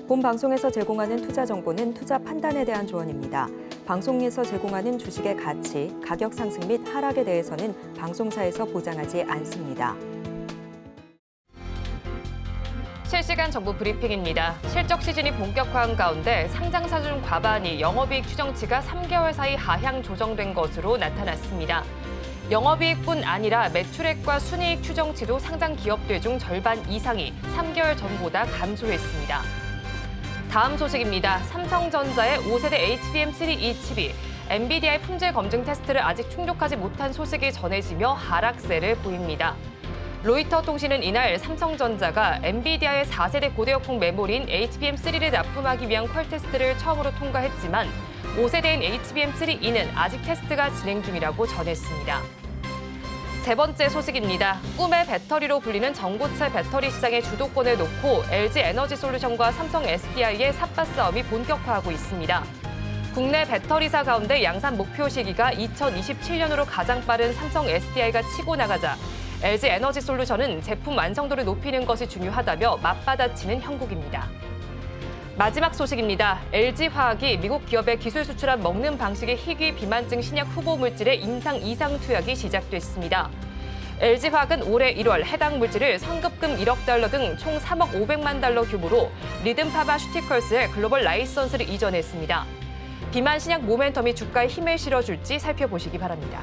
본 방송에서 제공하는 투자 정보는 투자 판단에 대한 조언입니다. 방송에서 제공하는 주식의 가치, 가격 상승 및 하락에 대해서는 방송사에서 보장하지 않습니다. 실시간 정보 브리핑입니다. 실적 시즌이 본격화한 가운데 상장사 중 과반이 영업이익 추정치가 3개월 사이 하향 조정된 것으로 나타났습니다. 영업이익뿐 아니라 매출액과 순이익 추정치도 상장 기업들 중 절반 이상이 3개월 전보다 감소했습니다. 다음 소식입니다. 삼성전자의 5세대 HBM3E 칩이 엔비디아의 품질 검증 테스트를 아직 충족하지 못한 소식이 전해지며 하락세를 보입니다. 로이터 통신은 이날 삼성전자가 엔비디아의 4세대 고대역폭 메모리인 HBM3를 납품하기 위한 퀄 테스트를 처음으로 통과했지만 5세대인 HBM3E는 아직 테스트가 진행 중이라고 전했습니다. 세 번째 소식입니다. 꿈의 배터리로 불리는 전고체 배터리 시장의 주도권을 놓고 LG 에너지솔루션과 삼성 SDI의 삿바 싸움이 본격화하고 있습니다. 국내 배터리사 가운데 양산 목표 시기가 2027년으로 가장 빠른 삼성 SDI가 치고 나가자 LG 에너지솔루션은 제품 완성도를 높이는 것이 중요하다며 맞받아치는 형국입니다. 마지막 소식입니다. LG화학이 미국 기업에 기술 수출한 먹는 방식의 희귀 비만증 신약 후보 물질의 임상 이상 투약이 시작됐습니다. LG화학은 올해 1월 해당 물질을 선급금 1억 달러 등 총 3억 500만 달러 규모로 리듬 파마슈티컬스에 글로벌 라이선스를 이전했습니다. 비만 신약 모멘텀이 주가에 힘을 실어줄지 살펴보시기 바랍니다.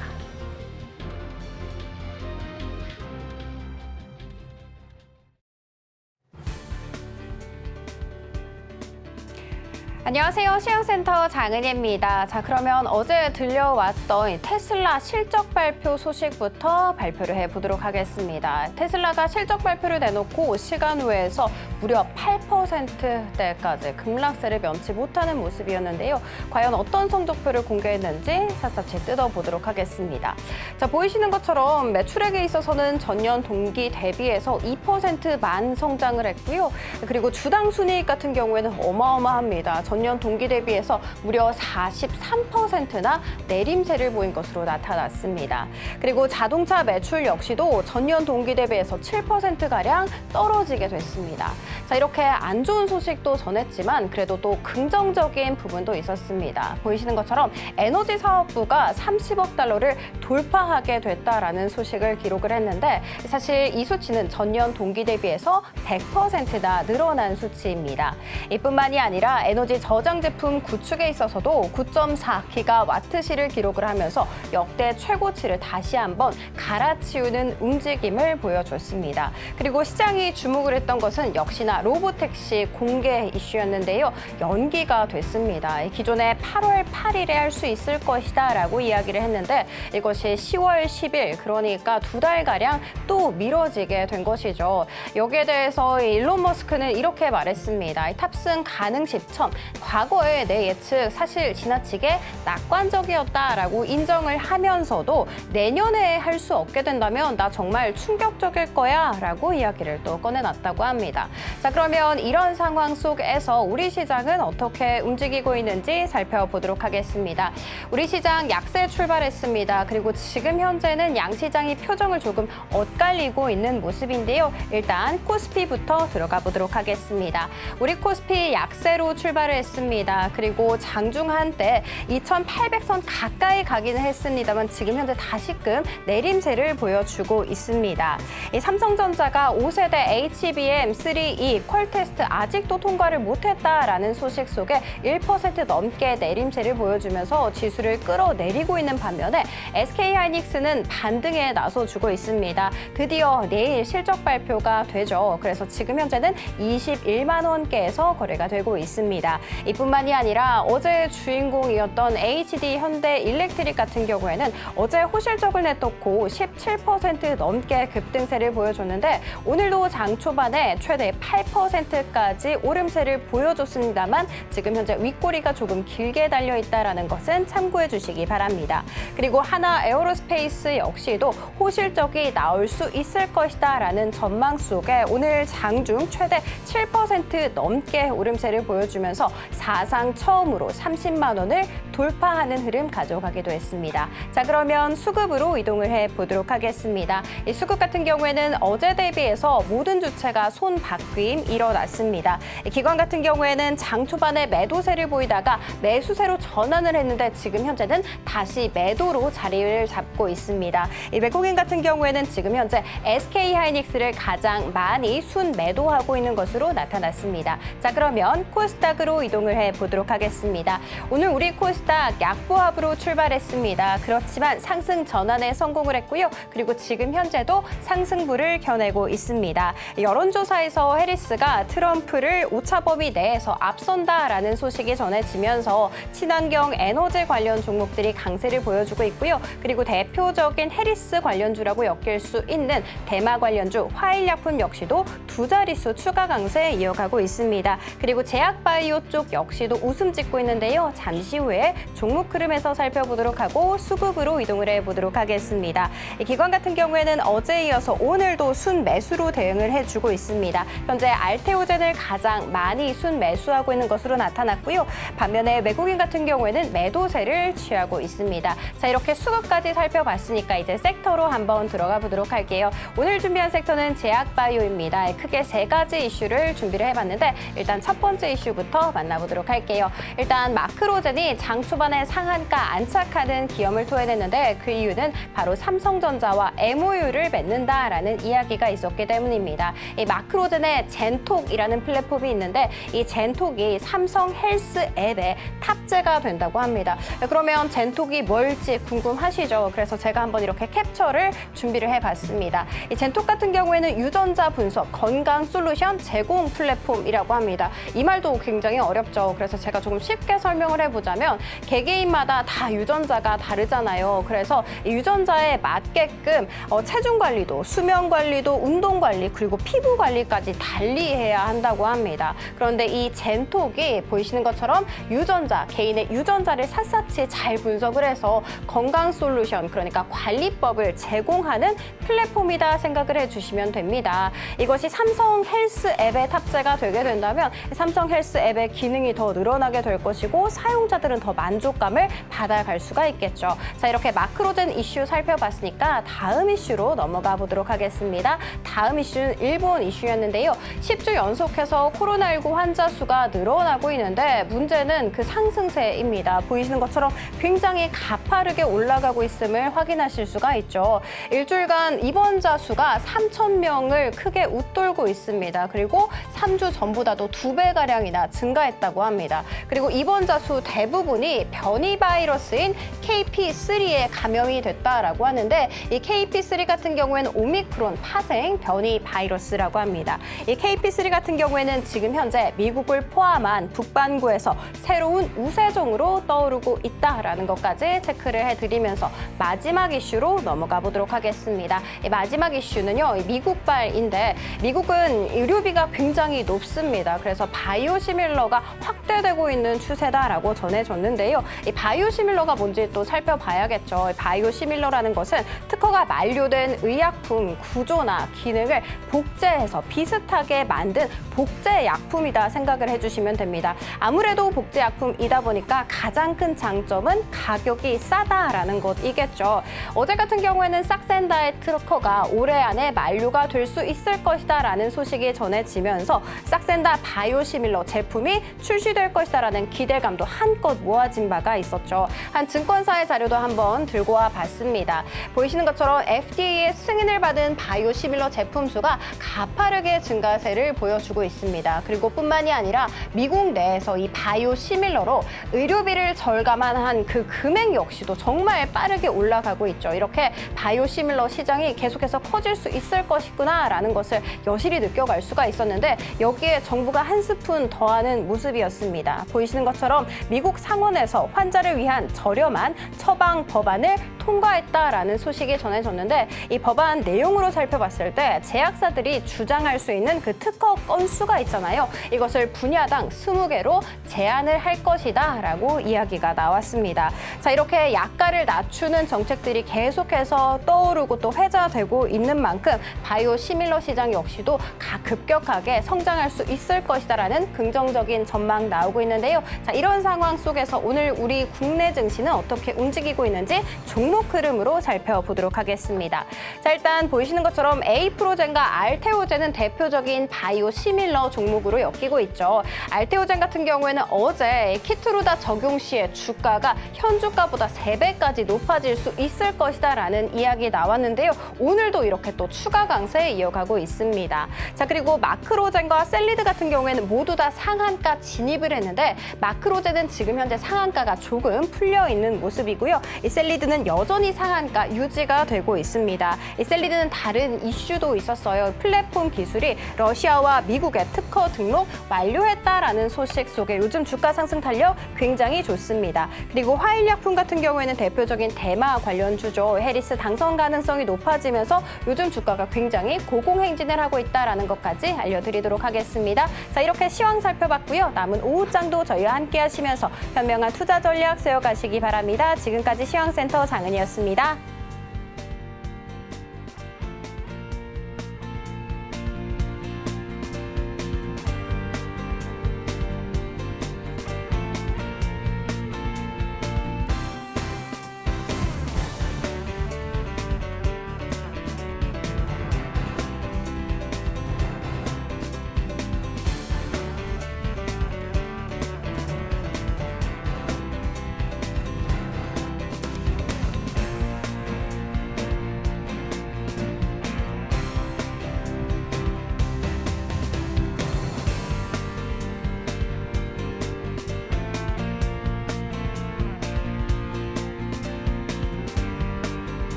안녕하세요. 시황센터 장은혜입니다. 자, 그러면 어제 들려왔던 테슬라 실적 발표 소식부터 발표를 해보도록 하겠습니다. 테슬라가 실적 발표를 내놓고 시간 외에서 무려 8%대까지 급락세를 면치 못하는 모습이었는데요. 과연 어떤 성적표를 공개했는지 샅샅이 뜯어보도록 하겠습니다. 자, 보이시는 것처럼 매출액에 있어서는 전년 동기 대비해서 2% 만성장을 했고요. 그리고 주당 순이익 같은 경우에는 어마어마합니다. 전년 동기 대비해서 무려 43%나 내림세를 보인 것으로 나타났습니다. 그리고 자동차 매출 역시도 전년 동기 대비해서 7%가량 떨어지게 됐습니다. 자, 이렇게 안 좋은 소식도 전했지만 그래도 또 긍정적인 부분도 있었습니다. 보이시는 것처럼 에너지 사업부가 30억 달러를 돌파하게 됐다라는 소식을 기록을 했는데 사실 이 수치는 전년 동기 대비해서 100%나 늘어난 수치입니다. 이뿐만이 아니라 에너지 저장 제품 구축에 있어서도 9.4기가와트시를 기록을 하면서 역대 최고치를 다시 한번 갈아치우는 움직임을 보여줬습니다. 그리고 시장이 주목을 했던 것은 역시나 로보택시 공개 이슈였는데요. 연기가 됐습니다. 기존에 8월 8일에 할 수 있을 것이다라고 이야기를 했는데 이것이 10월 10일 그러니까 2달가량 또 미뤄지게 된 것이죠. 여기에 대해서 일론 머스크는 이렇게 말했습니다. 탑승 가능 시점 과거의 내 예측 사실 지나치게 낙관적이었다라고 인정을 하면서도 내년에 할 수 없게 된다면 나 정말 충격적일 거야 라고 이야기를 또 꺼내놨다고 합니다. 자, 그러면 이런 상황 속에서 우리 시장은 어떻게 움직이고 있는지 살펴보도록 하겠습니다. 우리 시장 약세 출발했습니다. 그리고 지금 현재는 양시장이 표정을 조금 엇갈리고 있는 모습인데요. 일단 코스피부터 들어가 보도록 하겠습니다. 우리 코스피 약세로 출발을 했습니다. 그리고 장중 한때 2,800선 가까이 가기는 했습니다만 지금 현재 다시금 내림세를 보여주고 있습니다. 이 삼성전자가 5세대 HBM3E 퀄 테스트 아직도 통과를 못했다라는 소식 속에 1% 넘게 내림세를 보여주면서 지수를 끌어내리고 있는 반면에 SK하이닉스는 반등에 나서주고 있습니다. 드디어 내일 실적 발표가 되죠. 그래서 지금 현재는 21만 원대에서 거래가 되고 있습니다. 이뿐만이 아니라 어제 주인공이었던 HD 현대 일렉트릭 같은 경우에는 어제 호실적을 내놓고 17% 넘게 급등세를 보여줬는데 오늘도 장 초반에 최대 8%까지 오름세를 보여줬습니다만 지금 현재 윗꼬리가 조금 길게 달려있다는 것은 참고해 주시기 바랍니다. 그리고 하나 에어로스페이스 역시도 호실적이 나올 수 있을 것이다라는 전망 속에 오늘 장중 최대 7% 넘게 오름세를 보여주면서 사상 처음으로 30만 원을 돌파하는 흐름 가져가기도 했습니다. 자, 그러면 수급으로 이동을 해보도록 하겠습니다. 이 수급 같은 경우에는 어제 대비해서 모든 주체가 손바뀜 일어났습니다. 기관 같은 경우에는 장 초반에 매도세를 보이다가 매수세로 전환을 했는데 지금 현재는 다시 매도로 자리를 잡고 있습니다. 이 외국인 같은 경우에는 지금 현재 SK하이닉스를 가장 많이 순매도하고 있는 것으로 나타났습니다. 자, 그러면 코스닥으로 이동을 해보도록 하겠습니다. 오늘 우리 코스닥 약보합으로 출발했습니다. 그렇지만 상승 전환에 성공을 했고요. 그리고 지금 현재도 상승부를 겨내고 있습니다. 여론조사에서 해리스가 트럼프를 오차 범위 내에서 앞선다라는 소식이 전해지면서 친환경 에너지 관련 종목들이 강세를 보여주고 있고요. 그리고 대표적인 해리스 관련주라고 엮일 수 있는 대마 관련주 화일약품 역시도 두 자릿수 추가 강세 이어가고 있습니다. 그리고 제약바이오 쪽 역시도 웃음 짓고 있는데요. 잠시 후에 종목 흐름에서 살펴보도록 하고 수급으로 이동을 해보도록 하겠습니다. 기관 같은 경우에는 어제에 이어서 오늘도 순매수로 대응을 해주고 있습니다. 현재 알테오젠을 가장 많이 순매수하고 있는 것으로 나타났고요. 반면에 외국인 같은 경우에는 매도세를 취하고 있습니다. 자, 이렇게 수급까지 살펴봤으니까 이제 섹터로 한번 들어가 보도록 할게요. 오늘 준비한 섹터는 제약바이오입니다. 크게 세 가지 이슈를 준비를 해봤는데 일단 첫 번째 이슈부터 만나보도록 할게요. 일단 마크로젠이 장 초반에 상한가 안착하는 기염을 토해냈는데 그 이유는 바로 삼성전자와 MOU를 맺는다라는 이야기가 있었기 때문입니다. 이 마크로젠의 젠톡이라는 플랫폼이 있는데 이 젠톡이 삼성 헬스 앱에 탑재가 된다고 합니다. 그러면 젠톡이 뭘지 궁금하시죠? 그래서 제가 한번 이렇게 캡처를 준비를 해봤습니다. 이 젠톡 같은 경우에는 유전자 분석, 건강 솔루션 제공 플랫폼이라고 합니다. 이 말도 굉장히 어렵죠. 그래서 제가 조금 쉽게 설명을 해보자면 개개인마다 다 유전자가 다르잖아요. 그래서 이 유전자에 맞게끔 체중 관리도, 수면 관리도, 운동 관리, 그리고 피부 관리까지 달리해야 한다고 합니다. 그런데 이 젠톡이 보이시는 것처럼 유전자, 개인의 유전자를 샅샅이 잘 분석을 해서 건강 솔루션, 그러니까 관리법을 제공하는 플랫폼이다 생각을 해주시면 됩니다. 이것이 삼성 헬스 앱에 탑재가 되게 된다면 삼성 헬스 앱의 기능이 더 늘어나게 될 것이고 사용자들은 더 만족감을 받아갈 수가 있겠죠. 자, 이렇게 마크로젠 이슈 살펴봤으니까 다음 이슈로 넘어가 보도록 하겠습니다. 다음 이슈는 일본 이슈였는데요. 10주 연속해서 코로나19 환자 수가 늘어나고 있는데 문제는 그 상승세입니다. 보이시는 것처럼 굉장히 가파르게 올라가고 있음을 확인하실 수가 있죠. 일주일간 입원자 수가 3,000명을 크게 웃돌고 있습니다. 그리고 3주 전보다도 2배가량이나 증가했다고 합니다. 그리고 입원자 수 대부분이 변이 바이러스인 KP3에 감염이 됐다라고 하는데 이 KP3 같은 경우에는 오미크론 파생 변이 바이러스라고 합니다. 이 KP3 같은 경우에는 지금 현재 미국을 포함한 북반구에서 새로운 우세종으로 떠오르고 있다라는 것까지 체크를 해드리면서 마지막 이슈로 넘어가 보도록 하겠습니다. 이 마지막 이슈는요, 미국발인데 미국은 의료비가 굉장히 높습니다. 그래서 바이오시밀러가 확대되고 있는 추세다라고 전해졌는데요. 이 바이오시밀러가 뭔지 또 살펴봐야겠죠. 바이오시밀러라는 것은 특허가 만료된 의약품 구조나 기능을 복제해서 비슷하게 만든 복제 약품이다 생각을 해주시면 됩니다. 아무래도 복제 약품이다 보니까 가장 큰 장점은 가격이 싸다라는 것이겠죠. 어제 같은 경우에는 싹센다의 특허가 올해 안에 만료가 될 수 있을 것이다라는 소식이 전해지면서 싹센다 바이오시밀러 제품이 출시될 것이다라는 기대감도 한껏 모아진 바가 있었죠. 한 증권사의 자료도 한번 들고 와 봤습니다. 보이시는 것처럼 FDA의 승인을 받은 바이오시밀러 제품 수가 가파르게 증가세를 보여주고 있습니다. 그리고 뿐만이 아니라 미국 내에서 이 바이오시밀러로 의료비를 절감한 그 금액 역시도 정말 빠르게 올라가고 있죠. 이렇게 바이오시밀러 시장이 계속해서 커질 수 있을 것이구나라는 것을 여실히 느껴갈 수가 있었는데 여기에 정부가 한 스푼 더하는 모습이었습니다. 보이시는 것처럼 미국 상원에서 환자를 위한 저렴한 처방 법안을 통과했다라는 소식이 전해졌는데 이 법안 내용으로 살펴봤을 때 제약사들이 주장할 수 있는 그 특허 건수가 있잖아요. 이것을 분야당 20개로 제한을 할 것이다 라고 이야기가 나왔습니다. 자, 이렇게 약가를 낮추는 정책들이 계속해서 떠오르고 또 회자되고 있는 만큼 바이오시밀러 시장 역시도 급격하게 성장할 수 있을 것이다라는 긍정적인 좋아지는 전망 나오고 있는데요. 자, 이런 상황 속에서 오늘 우리 국내 증시는 어떻게 움직이고 있는지 종목 흐름으로 살펴보도록 하겠습니다. 자, 일단 보이시는 것처럼 에이프로젠과 알테오젠은 대표적인 바이오 시밀러 종목으로 엮이고 있죠. 알테오젠 같은 경우에는 어제 키트루다 적용 시에 주가가 현주가보다 3배까지 높아질 수 있을 것이다라는 이야기 나왔는데요. 오늘도 이렇게 또 추가 강세 이어가고 있습니다. 자, 그리고 마크로젠과 셀리드 같은 경우에는 모두 다 상한가 진입을 했는데 마크로젠은 지금 현재 상한가가 조금 풀려 있는 모습이고요. 이 셀리드는 여전히 상한가 유지가 되고 있습니다. 이 셀리드는 다른 이슈도 있었어요. 플랫폼 기술이 러시아와 미국의 특허 등록 완료했다라는 소식 속에 요즘 주가 상승 탄력 굉장히 좋습니다. 그리고 화일약품 같은 경우에는 대표적인 대마 관련주죠. 해리스 당선 가능성이 높아지면서 요즘 주가가 굉장히 고공행진을 하고 있다라는 것까지 알려드리도록 하겠습니다. 자, 이렇게 시황 살펴봤고요. 남은 오후장도 저희와 함께 하시면서 현명한 투자 전략 세워가시기 바랍니다. 지금까지 시황센터 장은이었습니다.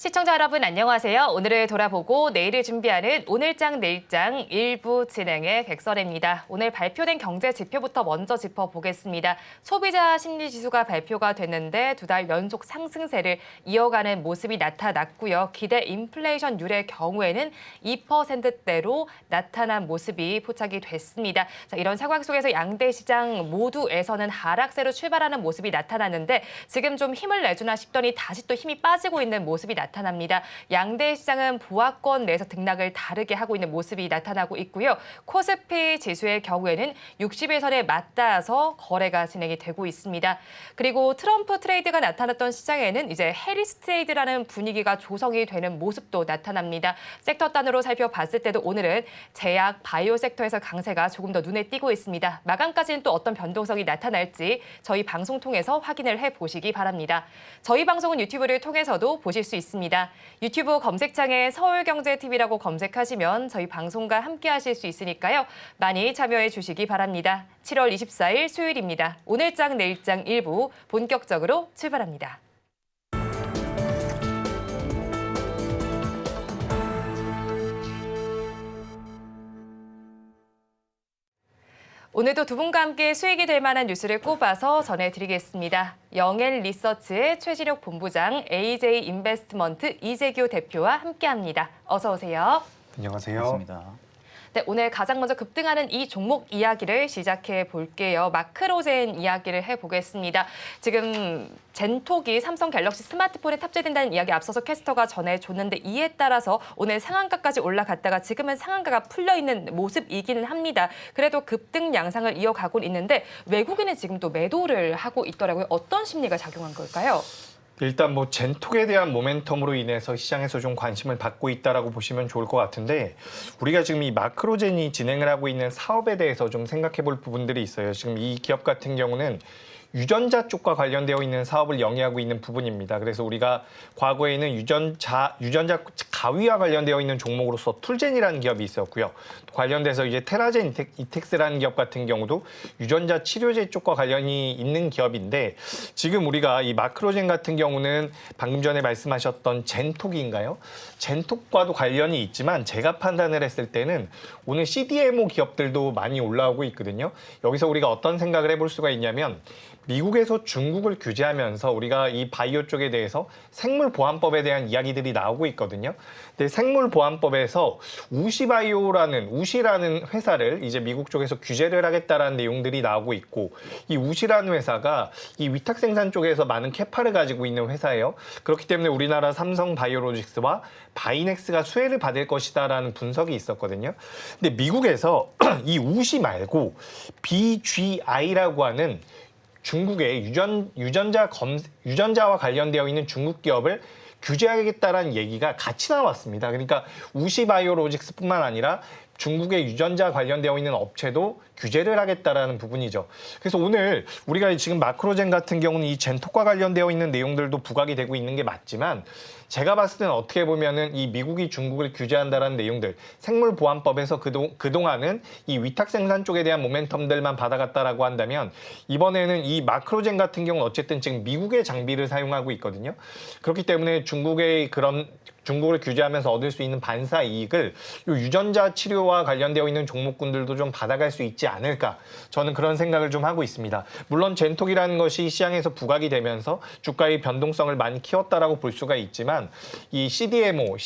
시청자 여러분 안녕하세요. 오늘을 돌아보고 내일을 준비하는 오늘장 내일장 일부 진행의 백설혜입니다. 오늘 발표된 경제 지표부터 먼저 짚어보겠습니다. 소비자 심리지수가 발표가 됐는데 2달 연속 상승세를 이어가는 모습이 나타났고요. 기대 인플레이션율의 경우에는 2%대로 나타난 모습이 포착이 됐습니다. 자, 이런 상황 속에서 양대 시장 모두에서는 하락세로 출발하는 모습이 나타났는데 지금 좀 힘을 내주나 싶더니 다시 또 힘이 빠지고 있는 모습이 나타납니다. 양대 시장은 보합권 내에서 등락을 다르게 하고 있는 모습이 나타나고 있고요. 코스피 지수의 경우에는 60일선에 맞닿아서 거래가 진행이 되고 있습니다. 그리고 트럼프 트레이드가 나타났던 시장에는 이제 해리스 트레이드라는 분위기가 조성이 되는 모습도 나타납니다. 섹터 단으로 살펴봤을 때도 오늘은 제약, 바이오 섹터에서 강세가 조금 더 눈에 띄고 있습니다. 마감까지는 또 어떤 변동성이 나타날지 저희 방송 통해서 확인을 해보시기 바랍니다. 저희 방송은 유튜브를 통해서도 보실 수 있습니다. 유튜브 검색창에 서울경제TV라고 검색하시면 저희 방송과 함께 하실 수 있으니까요. 많이 참여해 주시기 바랍니다. 7월 24일 수요일입니다. 오늘장 내일장 일부 본격적으로 출발합니다. 오늘도 두 분과 함께 수익이 될 만한 뉴스를 꼽아서 전해드리겠습니다. 영앤 리서치의 최진욱 본부장, AJ 인베스트먼트 이재규 대표와 함께합니다. 어서 오세요. 안녕하세요. 반갑습니다. 네, 오늘 가장 먼저 급등하는 이 종목 이야기를 시작해 볼게요. 마크로젠 이야기를 해보겠습니다. 지금 젠톡이 삼성 갤럭시 스마트폰에 탑재된다는 이야기 앞서서 캐스터가 전해줬는데 이에 따라서 오늘 상한가까지 올라갔다가 지금은 상한가가 풀려있는 모습이기는 합니다. 그래도 급등 양상을 이어가고 있는데 외국인은 지금 또 매도를 하고 있더라고요. 어떤 심리가 작용한 걸까요? 일단 뭐 젠톡에 대한 모멘텀으로 인해서 시장에서 좀 관심을 받고 있다라고 보시면 좋을 것 같은데 우리가 지금 이 마크로젠이 진행을 하고 있는 사업에 대해서 좀 생각해 볼 부분들이 있어요. 지금 이 기업 같은 경우는 유전자 쪽과 관련되어 있는 사업을 영위하고 있는 부분입니다. 그래서 우리가 과거에는 유전자 가위와 관련되어 있는 종목으로서 툴젠이라는 기업이 있었고요. 관련돼서 이제 테라젠 이텍스라는 기업 같은 경우도 유전자 치료제 쪽과 관련이 있는 기업인데, 지금 우리가 이 마크로젠 같은 경우는 방금 전에 말씀하셨던 젠톡인가요? 젠톡과도 관련이 있지만 제가 판단을 했을 때는 오늘 CDMO 기업들도 많이 올라오고 있거든요. 여기서 우리가 어떤 생각을 해볼 수가 있냐면, 미국에서 중국을 규제하면서 우리가 이 바이오 쪽에 대해서 생물보안법에 대한 이야기들이 나오고 있거든요. 근데 생물보안법에서 우시라는 회사를 이제 미국 쪽에서 규제를 하겠다라는 내용들이 나오고 있고, 이 우시라는 회사가 이 위탁 생산 쪽에서 많은 캐파를 가지고 있는 회사예요. 그렇기 때문에 우리나라 삼성 바이오로직스와 바이넥스가 수혜를 받을 것이다라는 분석이 있었거든요. 근데 미국에서 이 우시 말고 BGI라고 하는 중국의 유전자와 관련되어 있는 중국 기업을 규제하겠다라는 얘기가 같이 나왔습니다. 그러니까 우시바이오로직스뿐만 아니라 중국의 유전자 관련되어 있는 업체도 규제를 하겠다라는 부분이죠. 그래서 오늘 우리가 지금 마크로젠 같은 경우는 이 젠톡과 관련되어 있는 내용들도 부각이 되고 있는 게 맞지만, 제가 봤을 때는 어떻게 보면은 이 미국이 중국을 규제한다라는 내용들, 생물보안법에서 그동안은 이 위탁 생산 쪽에 대한 모멘텀들만 받아갔다라고 한다면, 이번에는 이 마크로젠 같은 경우는 어쨌든 지금 미국의 장비를 사용하고 있거든요. 그렇기 때문에 중국을 규제하면서 얻을 수 있는 반사 이익을 이 유전자 치료와 관련되어 있는 종목군들도 좀 받아갈 수 있지 않을까, 저는 그런 생각을 좀 하고 있습니다. 물론 젠톡이라는 것이 시장에서 부각이 되면서 주가의 변동성을 많이 키웠다라고 볼 수가 있지만, 이 CDMO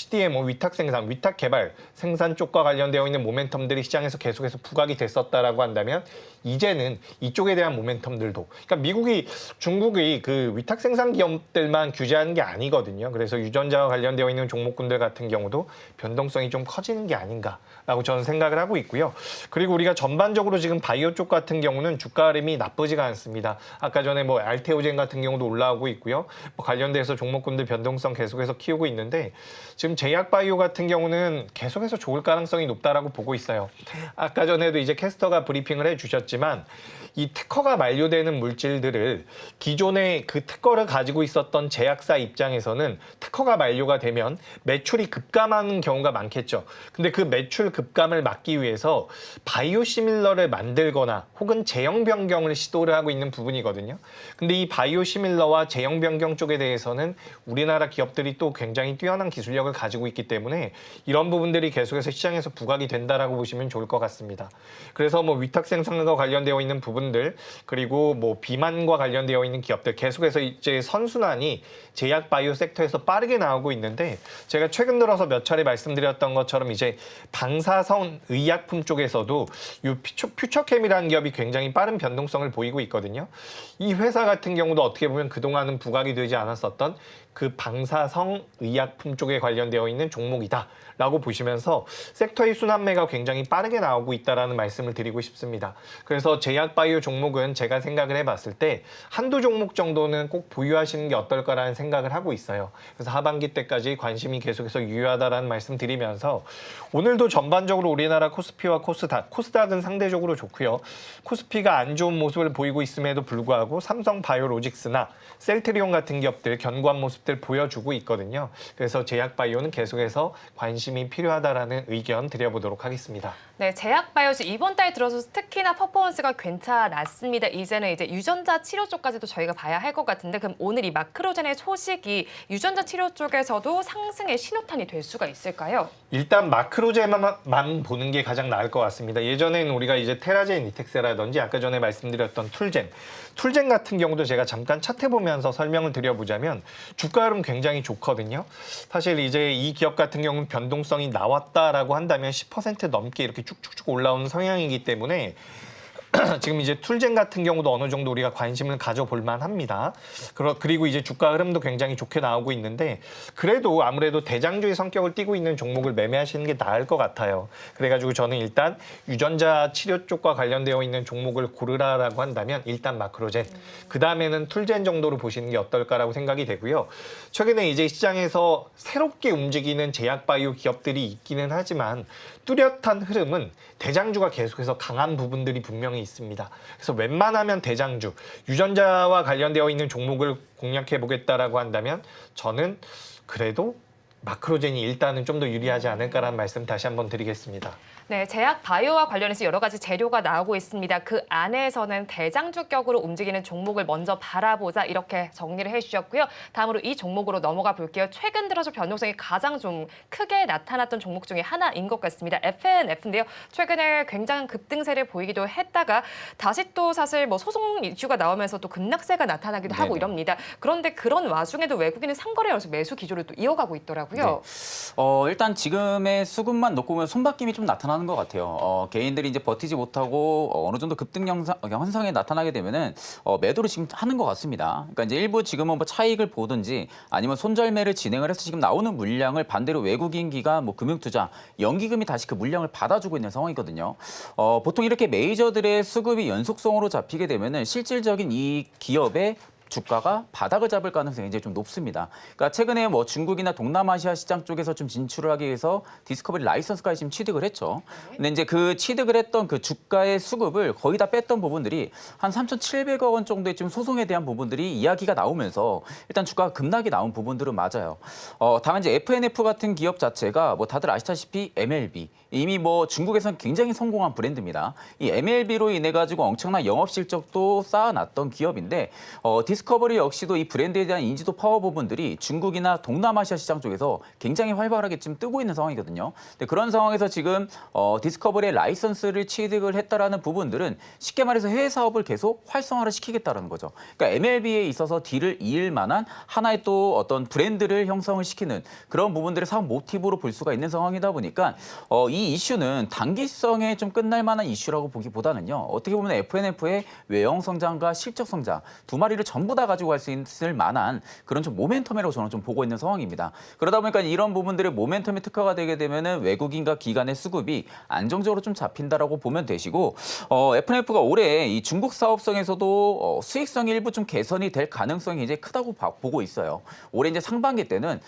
위탁 생산, 위탁 개발 생산 쪽과 관련되어 있는 모멘텀들이 시장에서 계속해서 부각이 됐었다라고 한다면, 이제는 이쪽에 대한 모멘텀들도, 그러니까 중국이 그 위탁 생산 기업들만 규제하는 게 아니거든요. 그래서 유전자와 관련되어 있는 종목군들 같은 경우도 변동성이 좀 커지는 게 아닌가라고 저는 생각을 하고 있고요. 그리고 우리가 전반적으로 지금 바이오 쪽 같은 경우는 주가 흐름이 나쁘지가 않습니다. 아까 전에 뭐 알테오젠 같은 경우도 올라오고 있고요. 뭐 관련돼서 종목군들 변동성 계속해서 키우고 있는데, 지금 제약바이오 같은 경우는 계속해서 좋을 가능성이 높다라고 보고 있어요. 아까 전에도 이제 캐스터가 브리핑을 해주셨지만, 이 특허가 만료되는 물질들을 기존에 그 특허를 가지고 있었던 제약사 입장에서는 특허가 만료가 되면 매출이 급감하는 경우가 많겠죠. 근데 그 매출 급감을 막기 위해서 바이오시밀러를 만들거나 혹은 제형 변경을 시도를 하고 있는 부분이거든요. 근데 이 바이오시밀러와 제형 변경 쪽에 대해서는 우리나라 기업들이 또 굉장히 뛰어난 기술력을 가지고 있기 때문에 이런 부분들이 계속해서 시장에서 부각이 된다라고 보시면 좋을 것 같습니다. 그래서 뭐 위탁 생산과 관련되어 있는 부분들, 그리고 뭐 비만과 관련되어 있는 기업들, 계속해서 이제 선순환이 제약 바이오 섹터에서 빠르게 나오고 있는데, 제가 최근 들어서 몇 차례 말씀드렸던 것처럼 이제 방사선 의약품 쪽에서도 이 퓨처캠이라는 기업이 굉장히 빠른 변동성을 보이고 있거든요. 이 회사 같은 경우도 어떻게 보면 그동안은 부각이 되지 않았었던 그 방사성 의약품 쪽에 관련되어 있는 종목이다라고 보시면서 섹터의 순환매가 굉장히 빠르게 나오고 있다라는 말씀을 드리고 싶습니다. 그래서 제약바이오 종목은 제가 생각을 해봤을 때 한두 종목 정도는 꼭 보유하시는 게 어떨까라는 생각을 하고 있어요. 그래서 하반기 때까지 관심이 계속해서 유효하다라는 말씀 드리면서, 오늘도 전반적으로 우리나라 코스피와 코스닥은 상대적으로 좋고요. 코스피가 안 좋은 모습을 보이고 있음에도 불구하고 삼성 바이오로직스나 셀트리온 같은 기업들 견고한 모습들 보여주고 있거든요. 그래서 제약바이오는 계속해서 관심이 필요하다라는 의견 드려보도록 하겠습니다. 네, 제약바이오시 이번 달 들어서 특히나 퍼포먼스가 괜찮았습니다. 이제는 이제 유전자 치료 쪽까지도 저희가 봐야 할 것 같은데, 그럼 오늘 이 마크로젠의 소식이 유전자 치료 쪽에서도 상승의 신호탄이 될 수가 있을까요? 일단 마크로젠만 보는 게 가장 나을 것 같습니다. 예전에는 우리가 이제 테라젠 이텍스라든지 아까 전에 말씀드렸던 툴젠 같은 경우도 제가 잠깐 차트 보면서 설명을 드려보자면 주가 흐름 굉장히 좋거든요. 사실 이제 이 기업 같은 경우는 변동성이 나왔다라고 한다면 10% 넘게 이렇게 쭉쭉쭉 올라오는 성향이기 때문에 지금 이제 툴젠 같은 경우도 어느 정도 우리가 관심을 가져볼 만합니다. 그리고 이제 주가 흐름도 굉장히 좋게 나오고 있는데, 그래도 아무래도 대장주의 성격을 띠고 있는 종목을 매매하시는 게 나을 것 같아요. 그래가지고 저는 일단 유전자 치료 쪽과 관련되어 있는 종목을 고르라라고 한다면 일단 마크로젠, 그 다음에는 툴젠 정도로 보시는 게 어떨까라고 생각이 되고요. 최근에 이제 시장에서 새롭게 움직이는 제약바이오 기업들이 있기는 하지만 뚜렷한 흐름은 대장주가 계속해서 강한 부분들이 분명히 있습니다. 그래서 웬만하면 대장주, 유전자와 관련되어 있는 종목을 공략해 보겠다라고 한다면 저는 그래도 마크로젠이 일단은 좀 더 유리하지 않을까라는 말씀 다시 한번 드리겠습니다. 네, 제약 바이오와 관련해서 여러 가지 재료가 나오고 있습니다. 그 안에서는 대장주격으로 움직이는 종목을 먼저 바라보자 이렇게 정리를 해주셨고요. 다음으로 이 종목으로 넘어가 볼게요. 최근 들어서 변동성이 가장 좀 크게 나타났던 종목 중에 하나인 것 같습니다. FNF인데요. 최근에 굉장한 급등세를 보이기도 했다가 다시 또 사실 뭐 소송 이슈가 나오면서 또 급락세가 나타나기도 하고 이럽니다. 그런데 그런 와중에도 외국인은 상거래여서 매수 기조를 또 이어가고 있더라고요. 일단 지금의 수급만 놓고 보면 손바뀜이 좀 나타나는 것 같아요. 개인들이 이제 버티지 못하고 어느 정도 급등 현상이 나타나게 되면은 매도를 지금 하는 것 같습니다. 그러니까 이제 일부 지금은 뭐 차익을 보든지 아니면 손절매를 진행을 해서 지금 나오는 물량을 반대로 외국인 기관, 뭐 금융투자, 연기금이 다시 그 물량을 받아주고 있는 상황이거든요. 보통 이렇게 메이저들의 수급이 연속성으로 잡히게 되면은 실질적인 이 기업의 주가가 바닥을 잡을 가능성이 이제 좀 높습니다. 그러니까 최근에 뭐 중국이나 동남아시아 시장 쪽에서 좀 진출을 하기 위해서 디스커버리 라이선스까지 지금 취득을 했죠. 근데 이제 그 취득을 했던 그 주가의 수급을 거의 다 뺐던 부분들이 한 3,700억 원 정도의 지금 소송에 대한 부분들이 이야기가 나오면서 일단 주가가 급락이 나온 부분들은 맞아요. 다만 이제 FNF 같은 기업 자체가 뭐 다들 아시다시피 MLB 이미 뭐 중국에서는 굉장히 성공한 브랜드입니다. 이 MLB로 인해 가지고 엄청난 영업 실적도 쌓아놨던 기업인데 디스커버리 역시도 이 브랜드에 대한 인지도 파워 부분들이 중국이나 동남아시아 시장 쪽에서 굉장히 활발하게 지금 뜨고 있는 상황이거든요. 근데 그런 상황에서 지금 디스커버리의 라이선스를 취득을 했다라는 부분들은 쉽게 말해서 해외 사업을 계속 활성화를 시키겠다라는 거죠. 그러니까 MLB에 있어서 딜을 이을 만한 하나의 또 어떤 브랜드를 형성을 시키는 그런 부분들을 사업 모티브로 볼 수가 있는 상황이다 보니까 이 이슈는 단기성에 좀 끝날 만한 이슈라고 보기보다는요. 어떻게 보면 FNF의 외형 성장과 실적 성장 두 마리를 전부 다 가지고 갈 수 있을 만한 그런 좀 모멘텀이라고 저는 좀 보고 있는 상황입니다. 그러다 보니까 이런 부분들의 모멘텀이 특화가 되게 되면은 외국인과 기관의 수급이 안정적으로 좀 잡힌다라고 보면 되시고 FNF가 올해 이 중국 사업성에서도 수익성이 일부 좀 개선이 될 가능성이 이제 크다고 보고 있어요. 올해 이제 상반기 때는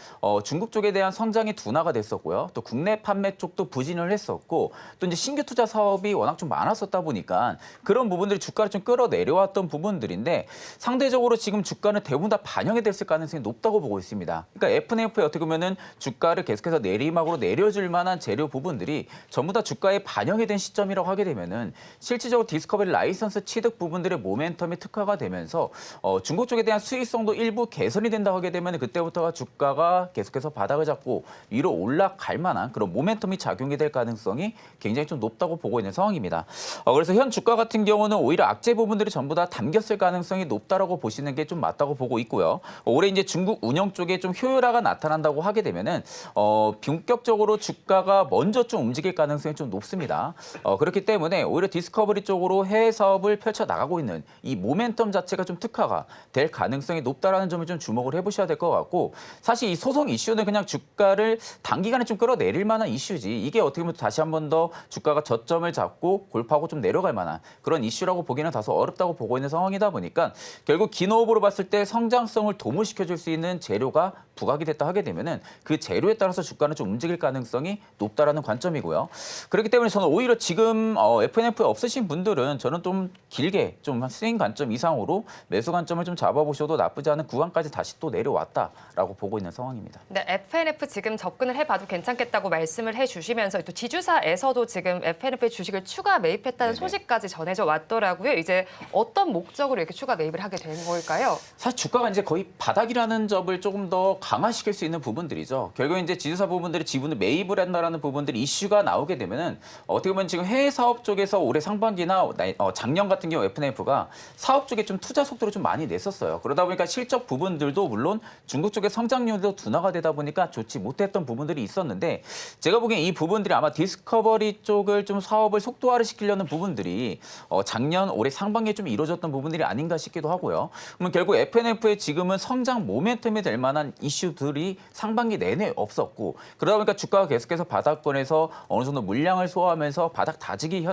중국 쪽에 대한 성장이 둔화가 됐었고요. 또 국내 판매 쪽도 부진을 했었고 또 이제 신규 투자 사업이 워낙 좀 많았었다 보니까 그런 부분들이 주가를 좀 끌어내려왔던 부분들인데 상대적으로 지금 주가는 대부분 다 반영이 됐을 가능성이 높다고 보고 있습니다. 그러니까 FNF에 어떻게 보면은 주가를 계속해서 내리막으로 내려줄 만한 재료 부분들이 전부 다 주가에 반영이 된 시점이라고 하게 되면은 실질적으로 디스커버리 라이선스 취득 부분들의 모멘텀이 특화가 되면서 중국 쪽에 대한 수익성도 일부 개선이 된다고 하게 되면 그때부터가 주가가 계속해서 바닥을 잡고 위로 올라갈 만한 그런 모멘텀이 작용이 될 가능성이 굉장히 좀 높다고 보고 있는 상황입니다. 그래서 현 주가 같은 경우는 오히려 악재 부분들이 전부 다 담겼을 가능성이 높다라고 보시는 게 좀 맞다고 보고 있고요. 올해 이제 중국 운영 쪽에 좀 효율화가 나타난다고 하게 되면은 본격적으로 주가가 먼저 좀 움직일 가능성이 좀 높습니다. 그렇기 때문에 오히려 디스커버리 쪽으로 해외 사업을 펼쳐 나가고 있는 이 모멘텀 자체가 좀 특화가 될 가능성이 높다라는 점을 좀 주목을 해보셔야 될 것 같고 사실 이 소송 이슈는 그냥 주가를 단기간에 좀 끌어내릴 만한 이슈지 이게 어떻게 보면 다시 한 번 더 주가가 저점을 잡고 골파하고 좀 내려갈 만한 그런 이슈라고 보기는 다소 어렵다고 보고 있는 상황이다 보니까 결국 긴 호흡으로 봤을 때 성장성을 도모시켜줄 수 있는 재료가 부각이 됐다 하게 되면은 그 재료에 따라서 주가는 좀 움직일 가능성이 높다라는 관점이고요. 그렇기 때문에 저는 오히려 지금 FNF에 없으신 분들은 저는 좀 길게 좀 스윙 관점 이상으로 매수 관점을 좀 잡아보셔도 나쁘지 않은 구간까지 다시 또 내려왔다라고 보고 있는 상황입니다. 네, FNF 지금 접근을 해봐도 괜찮겠다고 말씀을 해주시면서 또 지주사에서도 지금 FNF의 주식을 추가 매입했다는 소식까지 전해져 왔더라고요. 이제 어떤 목적으로 이렇게 추가 매입을 하게 된 걸까요? 사실 주가가 이제 거의 바닥이라는 점을 조금 더 강화시킬 수 있는 부분들이죠. 결국 이제 지주사 부분들이 지분을 매입을 한다라는 부분들이 이슈가 나오게 되면은 어떻게 보면 지금 해외 사업 쪽에서 올해 상반기나 작년 같은 경우 FNF가 사업 쪽에 좀 투자 속도를 좀 많이 냈었어요. 그러다 보니까 실적 부분들도 물론 중국 쪽의 성장률도 둔화가 되다 보니까 좋지 못했던 부분들이 있었는데 제가 보기엔 이 부분들이 아마 디스커버리 쪽을 좀 사업을 속도화를 시키려는 부분들이 작년 올해 상반기에 좀 이루어졌던 부분들이 아닌가 싶기도 하고요. 그러면 결국 FNF의 지금은 성장 모멘텀이 될 만한 이슈들이 상반기 내내 없었고 그러다 보니까 주가가 계속해서 바닥권에서 어느 정도 물량을 소화하면서 바닥 다지기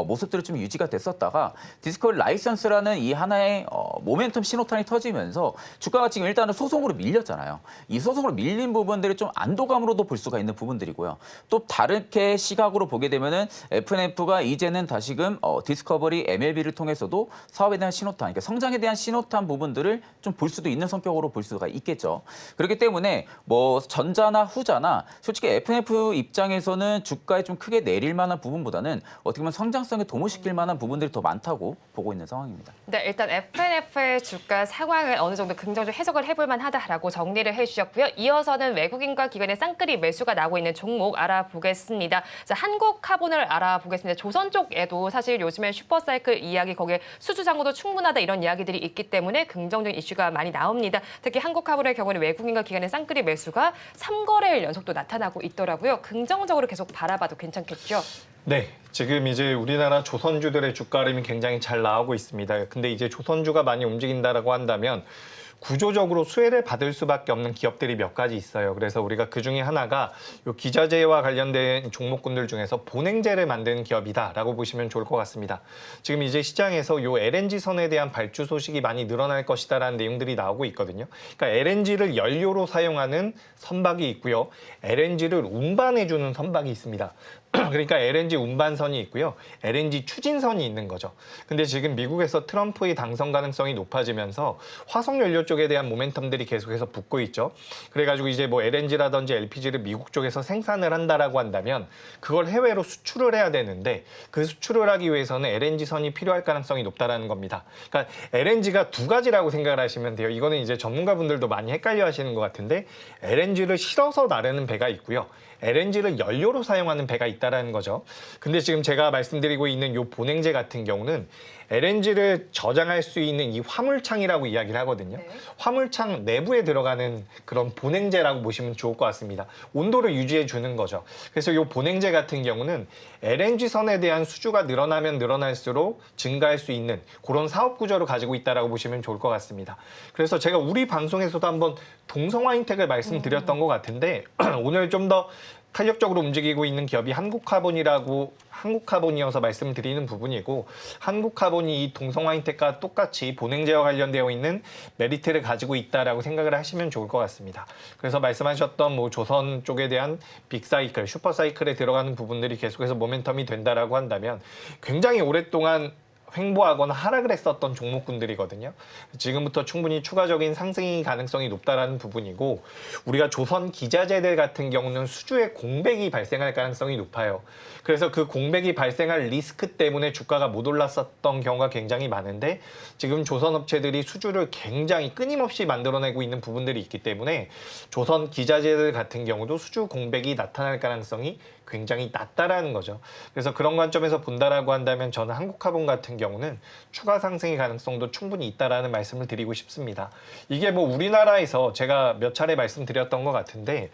모습들이 좀 유지가 됐었다가 디스커버리 라이선스라는 이 하나의 모멘텀 신호탄이 터지면서 주가가 지금 일단은 소송으로 밀렸잖아요. 이 소송으로 밀린 부분들이 좀 안도감으로도 볼 수가 있는 부분들이고요. 또 다르게 시각으로 보게 되면은 FNF가 이제는 다시금 디스커버리 MLB를 통해서도 사업에 대한 신호탄, 그러니까 성장에 대한 신호탄 부분들을 좀 볼 수도 있는 성격으로 볼 수가 있겠죠. 그렇기 때문에 뭐 전자나 후자나 솔직히 FNF 입장에서는 주가에 좀 크게 내릴 만한 부분보다는 어떻게 보면 성장성에 도모시킬 만한 부분들이 더 많다고 보고 있는 상황입니다. 네, 일단 FNF의 주가 상황을 어느 정도 긍정적으로 해석을 해볼 만하다라고 정리를 해주셨고요. 이어서는 외국인과 기관의 쌍끌이 매수가 나오고 있는 종목 알아보겠습니다. 자, 한국카본을 알아보겠습니다. 조선 쪽에도 사실 요즘에 슈퍼사이클 이야기, 거기에 수주장고도 충분하다 이런 이야기들이 있기 때문에 긍정적인 이슈가 많이 나옵니다. 특히 한국카본의 경우는 외국인과 기관의 쌍끌이 매수가 3거래일 연속도 나타나고 있더라고요. 긍정적으로 계속 바라봐도 괜찮겠죠? 네, 지금 이제 우리나라 조선주들의 주가 흐름이 굉장히 잘 나오고 있습니다. 근데 이제 조선주가 많이 움직인다라고 한다면 구조적으로 수혜를 받을 수밖에 없는 기업들이 몇 가지 있어요. 그래서 우리가 그 중에 하나가 요 기자재와 관련된 종목군들 중에서 본행제를 만드는 기업이다라고 보시면 좋을 것 같습니다. 지금 이제 시장에서 요 LNG선에 대한 발주 소식이 많이 늘어날 것이다라는 내용들이 나오고 있거든요. 그러니까 LNG를 연료로 사용하는 선박이 있고요. LNG를 운반해주는 선박이 있습니다. 그러니까 LNG 운반선이 있고요. LNG 추진선이 있는 거죠. 근데 지금 미국에서 트럼프의 당선 가능성이 높아지면서 화석연료 쪽에 대한 모멘텀들이 계속해서 붙고 있죠. 그래가지고 이제 뭐 LNG라든지 LPG를 미국 쪽에서 생산을 한다라고 한다면 그걸 해외로 수출을 해야 되는데 그 수출을 하기 위해서는 LNG선이 필요할 가능성이 높다라는 겁니다. 그러니까 LNG가 두 가지라고 생각을 하시면 돼요. 이거는 이제 전문가분들도 많이 헷갈려 하시는 것 같은데 LNG를 실어서 나르는 배가 있고요. LNG를 연료로 사용하는 배가 있다라는 거죠. 근데 지금 제가 말씀드리고 있는 이 본행제 같은 경우는 LNG를 저장할 수 있는 이 화물창이라고 이야기를 하거든요. 네. 화물창 내부에 들어가는 그런 본행제라고 보시면 좋을 것 같습니다. 온도를 유지해 주는 거죠. 그래서 이 본행제 같은 경우는 LNG선에 대한 수주가 늘어나면 늘어날수록 증가할 수 있는 그런 사업 구조를 가지고 있다라고 보시면 좋을 것 같습니다. 그래서 제가 우리 방송에서도 한번 동성화인텍을 말씀드렸던 것 같은데 오늘 좀 더 탄력적으로 움직이고 있는 기업이 한국카본이어서 말씀드리는 부분이고 한국카본이 이 동성화인텍과 똑같이 본행제와 관련되어 있는 메리트를 가지고 있다라고 생각을 하시면 좋을 것 같습니다. 그래서 말씀하셨던 뭐 조선 쪽에 대한 빅사이클, 슈퍼사이클에 들어가는 부분들이 계속해서 모멘텀이 된다라고 한다면 굉장히 오랫동안 횡보하거나 하락을 했었던 종목군들이거든요. 지금부터 충분히 추가적인 상승이 가능성이 높다라는 부분이고 우리가 조선 기자재들 같은 경우는 수주의 공백이 발생할 가능성이 높아요. 그래서 그 공백이 발생할 리스크 때문에 주가가 못 올랐었던 경우가 굉장히 많은데 지금 조선 업체들이 수주를 굉장히 끊임없이 만들어내고 있는 부분들이 있기 때문에 조선 기자재들 같은 경우도 수주 공백이 나타날 가능성이 굉장히 낮다라는 거죠. 그래서 그런 관점에서 본다라고 한다면 저는 한국카본 같은 경우는 추가 상승의 가능성도 충분히 있다라는 말씀을 드리고 싶습니다. 이게 뭐 우리나라에서 제가 몇 차례 말씀드렸던 것 같은데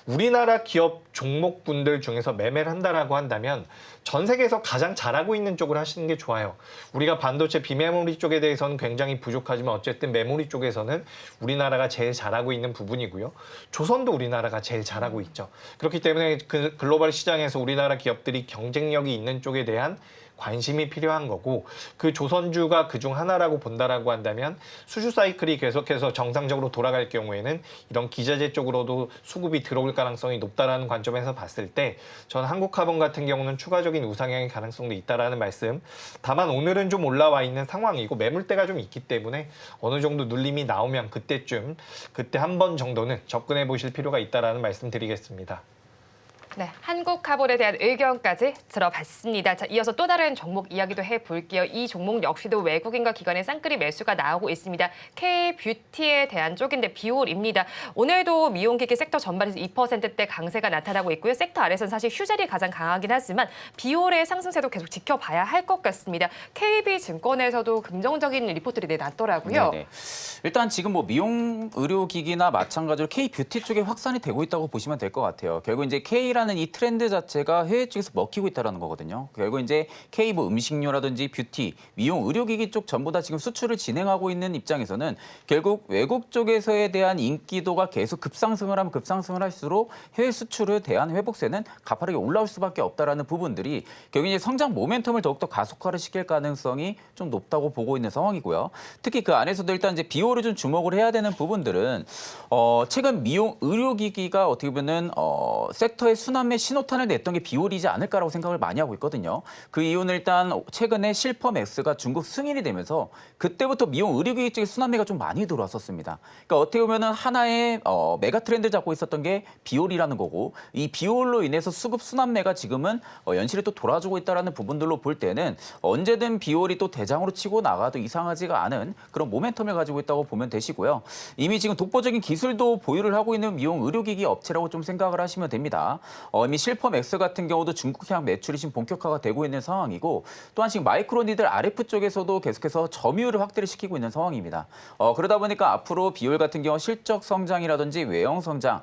우리나라 기업 종목분들 중에서 매매를 한다라고 한다면 전 세계에서 가장 잘하고 있는 쪽을 하시는 게 좋아요. 우리가 반도체 비메모리 쪽에 대해서는 굉장히 부족하지만 어쨌든 메모리 쪽에서는 우리나라가 제일 잘하고 있는 부분이고요. 조선도 우리나라가 제일 잘하고 있죠. 그렇기 때문에 그 글로벌 시장에서 우리나라 기업들이 경쟁력이 있는 쪽에 대한 관심이 필요한 거고 그 조선주가 그중 하나라고 본다라고 한다면 수주 사이클이 계속해서 정상적으로 돌아갈 경우에는 이런 기자재 쪽으로도 수급이 들어올 가능성이 높다라는 관점에서 봤을 때 저는 한국카본 같은 경우는 추가적인 우상향의 가능성도 있다라는 말씀. 다만 오늘은 좀 올라와 있는 상황이고 매물대가 좀 있기 때문에 어느 정도 눌림이 나오면 그때 한 번 정도는 접근해 보실 필요가 있다라는 말씀 드리겠습니다. 네, 한국카본에 대한 의견까지 들어봤습니다. 자, 이어서 또 다른 종목 이야기도 해볼게요. 이 종목 역시도 외국인과 기관의 쌍끌이 매수가 나오고 있습니다. K뷰티에 대한 쪽인데 비올입니다. 오늘도 미용기기 섹터 전반에서 2%대 강세가 나타나고 있고요. 섹터 아래서는 사실 휴젤이 가장 강하긴 하지만 비올의 상승세도 계속 지켜봐야 할 것 같습니다. KB증권에서도 긍정적인 리포트들이 났더라고요. 네네. 일단 지금 뭐 미용 의료기기나 마찬가지로 K뷰티 쪽에 확산이 되고 있다고 보시면 될 것 같아요. 결국 이제 K라는 K라는 이 트렌드 자체가 해외 쪽에서 먹히고 있다는 거거든요. 결국 이제 K 뭐 음식료라든지 뷰티, 미용, 의료기기 쪽 전부 다 지금 수출을 진행하고 있는 입장에서는 결국 외국 쪽에서에 대한 인기도가 계속 급상승을 하면 급상승을 할수록 해외 수출에 대한 회복세는 가파르게 올라올 수밖에 없다라는 부분들이 결국 이제 성장 모멘텀을 더욱더 가속화를 시킬 가능성이 좀 높다고 보고 있는 상황이고요. 특히 그 안에서도 일단 이제 비율을 좀 주목을 해야 되는 부분들은 최근 미용 의료기기가 어떻게 보면은 섹터의 순환매 신호탄을 냈던 게 비올이지 않을까라고 생각을 많이 하고 있거든요. 그 이유는 일단 최근에 실펌엑스가 중국 승인이 되면서 그때부터 미용 의료기기 쪽에 순환매가 좀 많이 들어왔었습니다. 그러니까 어떻게 보면은 하나의 메가 트렌드 잡고 있었던 게 비올이라는 거고 이 비올로 인해서 수급 순환매가 지금은 연실에 또 돌아주고 있다라는 부분들로 볼 때는 언제든 비올이 또 대장으로 치고 나가도 이상하지가 않은 그런 모멘텀을 가지고 있다고 보면 되시고요. 이미 지금 독보적인 기술도 보유를 하고 있는 미용 의료기기 업체라고 좀 생각을 하시면 됩니다. 이미 실펌엑스 같은 경우도 중국향 매출이 지금 본격화가 되고 있는 상황이고 또한 지금 마이크로니들 RF 쪽에서도 계속해서 점유율을 확대를 시키고 있는 상황입니다. 그러다 보니까 앞으로 비올 같은 경우 실적 성장이라든지 외형 성장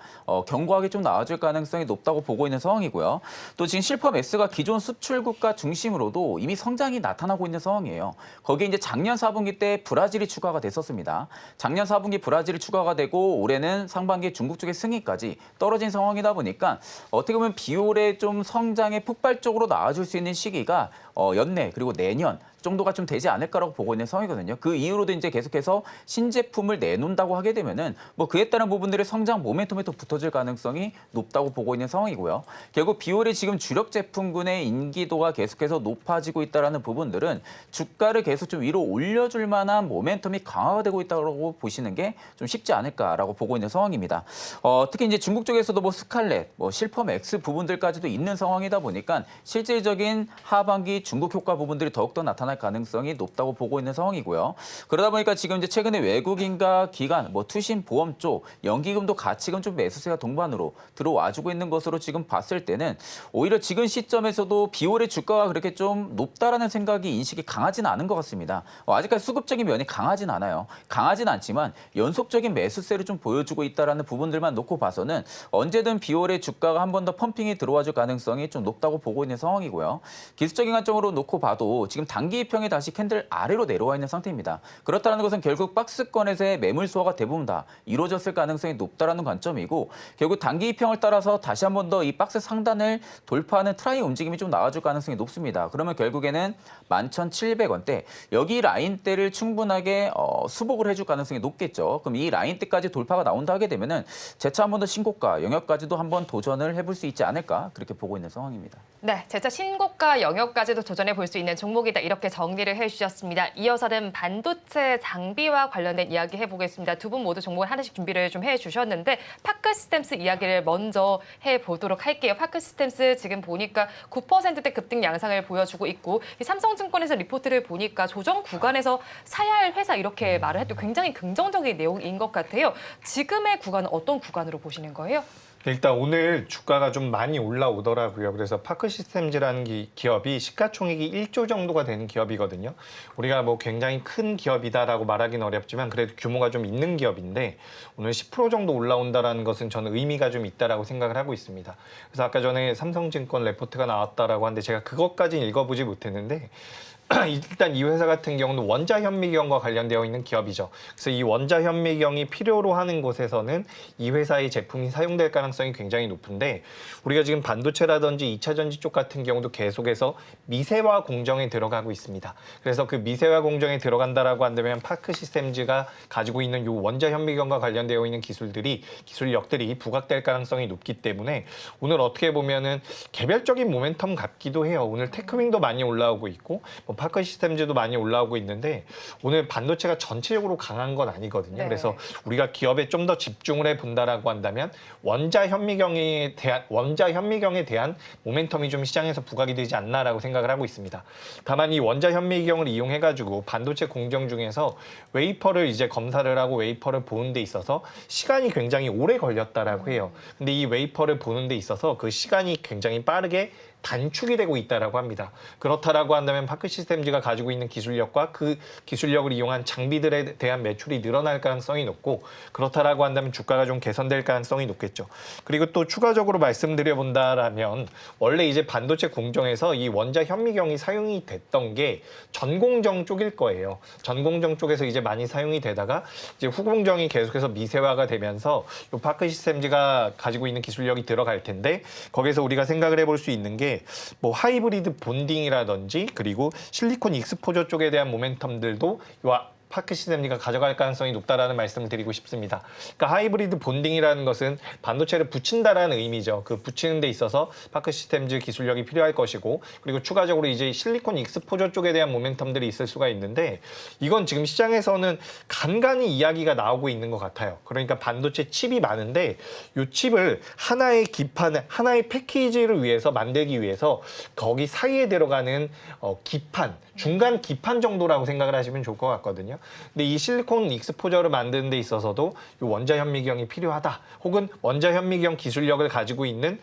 견고하게 좀 나아질 가능성이 높다고 보고 있는 상황이고요. 또 지금 실펌엑스가 기존 수출 국가 중심으로도 이미 성장이 나타나고 있는 상황이에요. 거기에 이제 작년 4분기 때 브라질이 추가가 됐었습니다. 작년 4분기 브라질이 추가가 되고 올해는 상반기에 중국 쪽의 승인까지 떨어진 상황이다 보니까 어떻게 보면 비올의 좀 성장의 폭발적으로 나아질 수 있는 시기가 연내 그리고 내년 정도가 좀 되지 않을까라고 보고 있는 상황이거든요. 그 이후로도 이제 계속해서 신제품을 내놓는다고 하게 되면은 뭐 그에 따른 부분들의 성장 모멘텀에 또 붙어질 가능성이 높다고 보고 있는 상황이고요. 결국 비올의 지금 주력 제품군의 인기도가 계속해서 높아지고 있다라는 부분들은 주가를 계속 좀 위로 올려줄 만한 모멘텀이 강화가 되고 있다고 보시는 게 좀 쉽지 않을까라고 보고 있는 상황입니다. 특히 이제 중국 쪽에서도 뭐 스칼렛, 뭐 실펌엑스 부분들까지도 있는 상황이다 보니까 실질적인 하반기 중국 효과 부분들이 더욱더 나타날 가능성이 높다고 보고 있는 상황이고요. 그러다 보니까 지금 이제 최근에 외국인과 기관, 뭐 투신 보험 쪽, 연기금도 가치금 좀 매수세가 동반으로 들어와주고 있는 것으로 지금 봤을 때는 오히려 지금 시점에서도 비올의 주가가 그렇게 좀 높다라는 생각이 인식이 강하지는 않은 것 같습니다. 아직까지 수급적인 면이 강하진 않아요. 강하진 않지만 연속적인 매수세를 좀 보여주고 있다라는 부분들만 놓고 봐서는 언제든 비올의 주가가 한 번 더 펌핑이 들어와줄 가능성이 좀 높다고 보고 있는 상황이고요. 기술적인 관점으로 놓고 봐도 지금 단기 이평이 다시 캔들 아래로 내려와 있는 상태입니다. 그렇다는 것은 결국 박스권에서의 매물 소화가 대부분 다 이루어졌을 가능성이 높다라는 관점이고 결국 단기 이평을 따라서 다시 한 번 더 이 박스 상단을 돌파하는 트라이 움직임이 좀 나와줄 가능성이 높습니다. 그러면 결국에는 11,700원대 여기 라인대를 충분하게 수복을 해줄 가능성이 높겠죠. 그럼 이 라인대까지 돌파가 나온다 하게 되면은 재차 한 번 더 신고가 영역까지도 한번 도전을 해볼 수 있지 않을까 그렇게 보고 있는 상황입니다. 네, 재차 신고가 영역까지도 도전해 볼 수 있는 종목이다. 이렇게 정리를 해주셨습니다. 이어서는 반도체 장비와 관련된 이야기 해보겠습니다. 두 분 모두 종목을 하나씩 준비를 좀 해주셨는데 파크시스템스 이야기를 먼저 해보도록 할게요. 파크시스템스 지금 보니까 9%대 급등 양상을 보여주고 있고 이 삼성증권에서 리포트를 보니까 조정 구간에서 사야 할 회사 이렇게 말을 해도 굉장히 긍정적인 내용인 것 같아요. 지금의 구간은 어떤 구간으로 보시는 거예요? 일단 오늘 주가가 좀 많이 올라오더라고요. 그래서 파크시스템즈라는 기업이 시가총액이 1조 정도가 되는 기업이거든요. 우리가 뭐 굉장히 큰 기업이다라고 말하기는 어렵지만 그래도 규모가 좀 있는 기업인데 오늘 10% 정도 올라온다라는 것은 저는 의미가 좀 있다라고 생각을 하고 있습니다. 그래서 아까 전에 삼성증권 레포트가 나왔다라고 하는데 제가 그것까지는 읽어보지 못했는데 일단 이 회사 같은 경우는 원자현미경과 관련되어 있는 기업이죠. 그래서 이 원자현미경이 필요로 하는 곳에서는 이 회사의 제품이 사용될 가능성이 굉장히 높은데 우리가 지금 반도체라든지 2차 전지 쪽 같은 경우도 계속해서 미세화 공정에 들어가고 있습니다. 그래서 그 미세화 공정에 들어간다라고 한다면 파크시스템즈가 가지고 있는 이 원자현미경과 관련되어 있는 기술력들이 부각될 가능성이 높기 때문에 오늘 어떻게 보면은 개별적인 모멘텀 같기도 해요. 오늘 테크윙도 많이 올라오고 있고 파크시스템즈도 많이 올라오고 있는데 오늘 반도체가 전체적으로 강한 건 아니거든요. 네. 그래서 우리가 기업에 좀 더 집중을 해본다라고 한다면 원자현미경에 대한 모멘텀이 좀 시장에서 부각이 되지 않나라고 생각을 하고 있습니다. 다만 이 원자현미경을 이용해가지고 반도체 공정 중에서 웨이퍼를 이제 검사를 하고 웨이퍼를 보는 데 있어서 시간이 굉장히 오래 걸렸다라고 해요. 근데 이 웨이퍼를 보는 데 있어서 그 시간이 굉장히 빠르게 단축이 되고 있다라고 합니다. 그렇다라고 한다면 파크시스템즈가 가지고 있는 기술력과 그 기술력을 이용한 장비들에 대한 매출이 늘어날 가능성이 높고, 그렇다라고 한다면 주가가 좀 개선될 가능성이 높겠죠. 그리고 또 추가적으로 말씀드려 본다라면 원래 이제 반도체 공정에서 이 원자 현미경이 사용이 됐던 게 전공정 쪽일 거예요. 전공정 쪽에서 이제 많이 사용이 되다가 이제 후공정이 계속해서 미세화가 되면서 이 파크시스템즈가 가지고 있는 기술력이 들어갈 텐데, 거기서 우리가 생각을 해볼 수 있는 게 뭐 하이브리드 본딩이라든지 그리고 실리콘 익스포저 쪽에 대한 모멘텀들도 파크시스템즈가 가져갈 가능성이 높다라는 말씀을 드리고 싶습니다. 그러니까 하이브리드 본딩이라는 것은 반도체를 붙인다라는 의미죠. 그 붙이는 데 있어서 파크시스템즈 기술력이 필요할 것이고, 그리고 추가적으로 이제 실리콘 익스포저 쪽에 대한 모멘텀들이 있을 수가 있는데, 이건 지금 시장에서는 간간히 이야기가 나오고 있는 것 같아요. 그러니까 반도체 칩이 많은데 이 칩을 하나의 기판, 하나의 패키지를 위해서 만들기 위해서 거기 사이에 들어가는 기판, 중간 기판 정도라고 생각을 하시면 좋을 것 같거든요. 근데 이 실리콘 익스포저를 만드는 데 있어서도 이 원자 현미경이 필요하다, 혹은 원자 현미경 기술력을 가지고 있는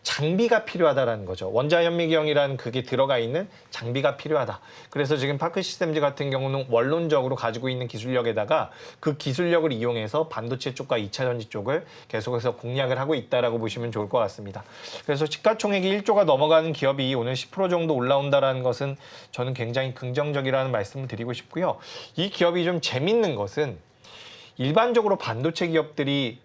장비가 필요하다라는 거죠. 원자 현미경이라는 그게 들어가 있는 장비가 필요하다. 그래서 지금 파크시스템즈 같은 경우는 원론적으로 가지고 있는 기술력에다가 그 기술력을 이용해서 반도체 쪽과 2차 전지 쪽을 계속해서 공략을 하고 있다라고 보시면 좋을 것 같습니다. 그래서 시가총액이 1조가 넘어가는 기업이 오늘 10% 정도 올라온다라는 것은 저는 굉장히 긍정적이라는 말씀을 드리고 싶고요. 이 기업이 좀 재밌는 것은 일반적으로 반도체 기업들이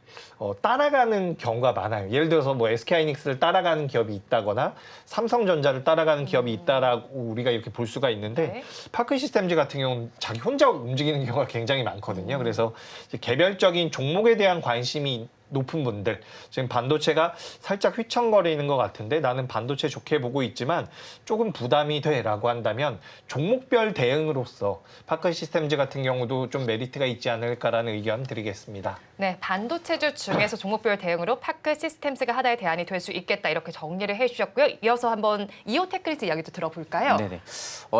따라가는 경우가 많아요. 예를 들어서 뭐 SK하이닉스를 따라가는 기업이 있다거나 삼성전자를 따라가는 기업이 있다라고 우리가 이렇게 볼 수가 있는데, 네. 파크시스템즈 같은 경우는 자기 혼자 움직이는 경우가 굉장히 많거든요. 그래서 이제 개별적인 종목에 대한 관심이 높은 분들, 지금 반도체가 살짝 휘청거리는 것 같은데 나는 반도체 좋게 보고 있지만 조금 부담이 돼라고 한다면 종목별 대응으로서 파크시스템즈 같은 경우도 좀 메리트가 있지 않을까라는 의견 드리겠습니다. 네, 반도체주 중에서 종목별 대응으로 파크시스템즈가 하나의 대안이 될 수 있겠다, 이렇게 정리를 해주셨고요. 이어서 한번 이오테크니스 이야기도 들어볼까요? 네네.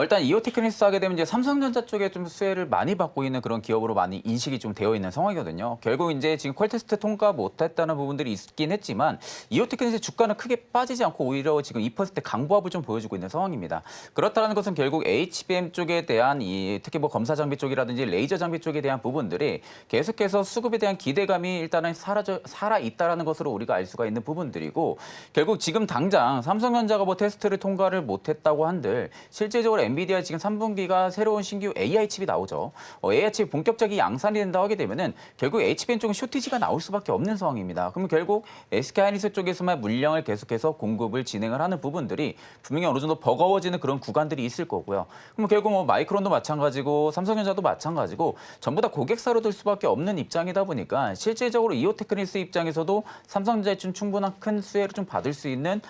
일단 이오테크니스 하게 되면 이제 삼성전자 쪽에 좀 수혜를 많이 받고 있는 그런 기업으로 많이 인식이 좀 되어 있는 상황이거든요. 결국 이제 지금 퀄테스트 통과 못했다는 부분들이 있긴 했지만 이오테크니스 주가는 크게 빠지지 않고 오히려 지금 2% 강보합을 좀 보여주고 있는 상황입니다. 그렇다는 것은 결국 HBM 쪽에 대한 특히 뭐 검사 장비 쪽이라든지 레이저 장비 쪽에 대한 부분들이 계속해서 수급에 대한 기대감이 일단은 살아 있다라는 것으로 우리가 알 수가 있는 부분들이고, 결국 지금 당장 삼성전자가 뭐 테스트를 통과를 못했다고 한들 실제적으로 엔비디아 지금 3분기가 새로운 신규 AI 칩이 나오죠. AI 칩이 본격적인 양산이 된다고 하게 되면은 결국 HBM 쪽은 쇼티지가 나올 수밖에 없는 상황입니다. 그러면 결국 SK하이닉스 쪽에서만 물량을 계속해서 공급을 진행을 하는 부분들이 분명히 어느 정도 버거워지는 그런 구간들이 있을 거고요. 그럼 결국 뭐 마이크론도 마찬가지고 삼성전자도 마찬가지고 전부 다 고객사로 들 수밖에 없는 입장이다 보니까 실질적으로 이오테크니스 입장에서도 삼성전자에 좀 충분한 큰 수혜를 좀 받을 수 있는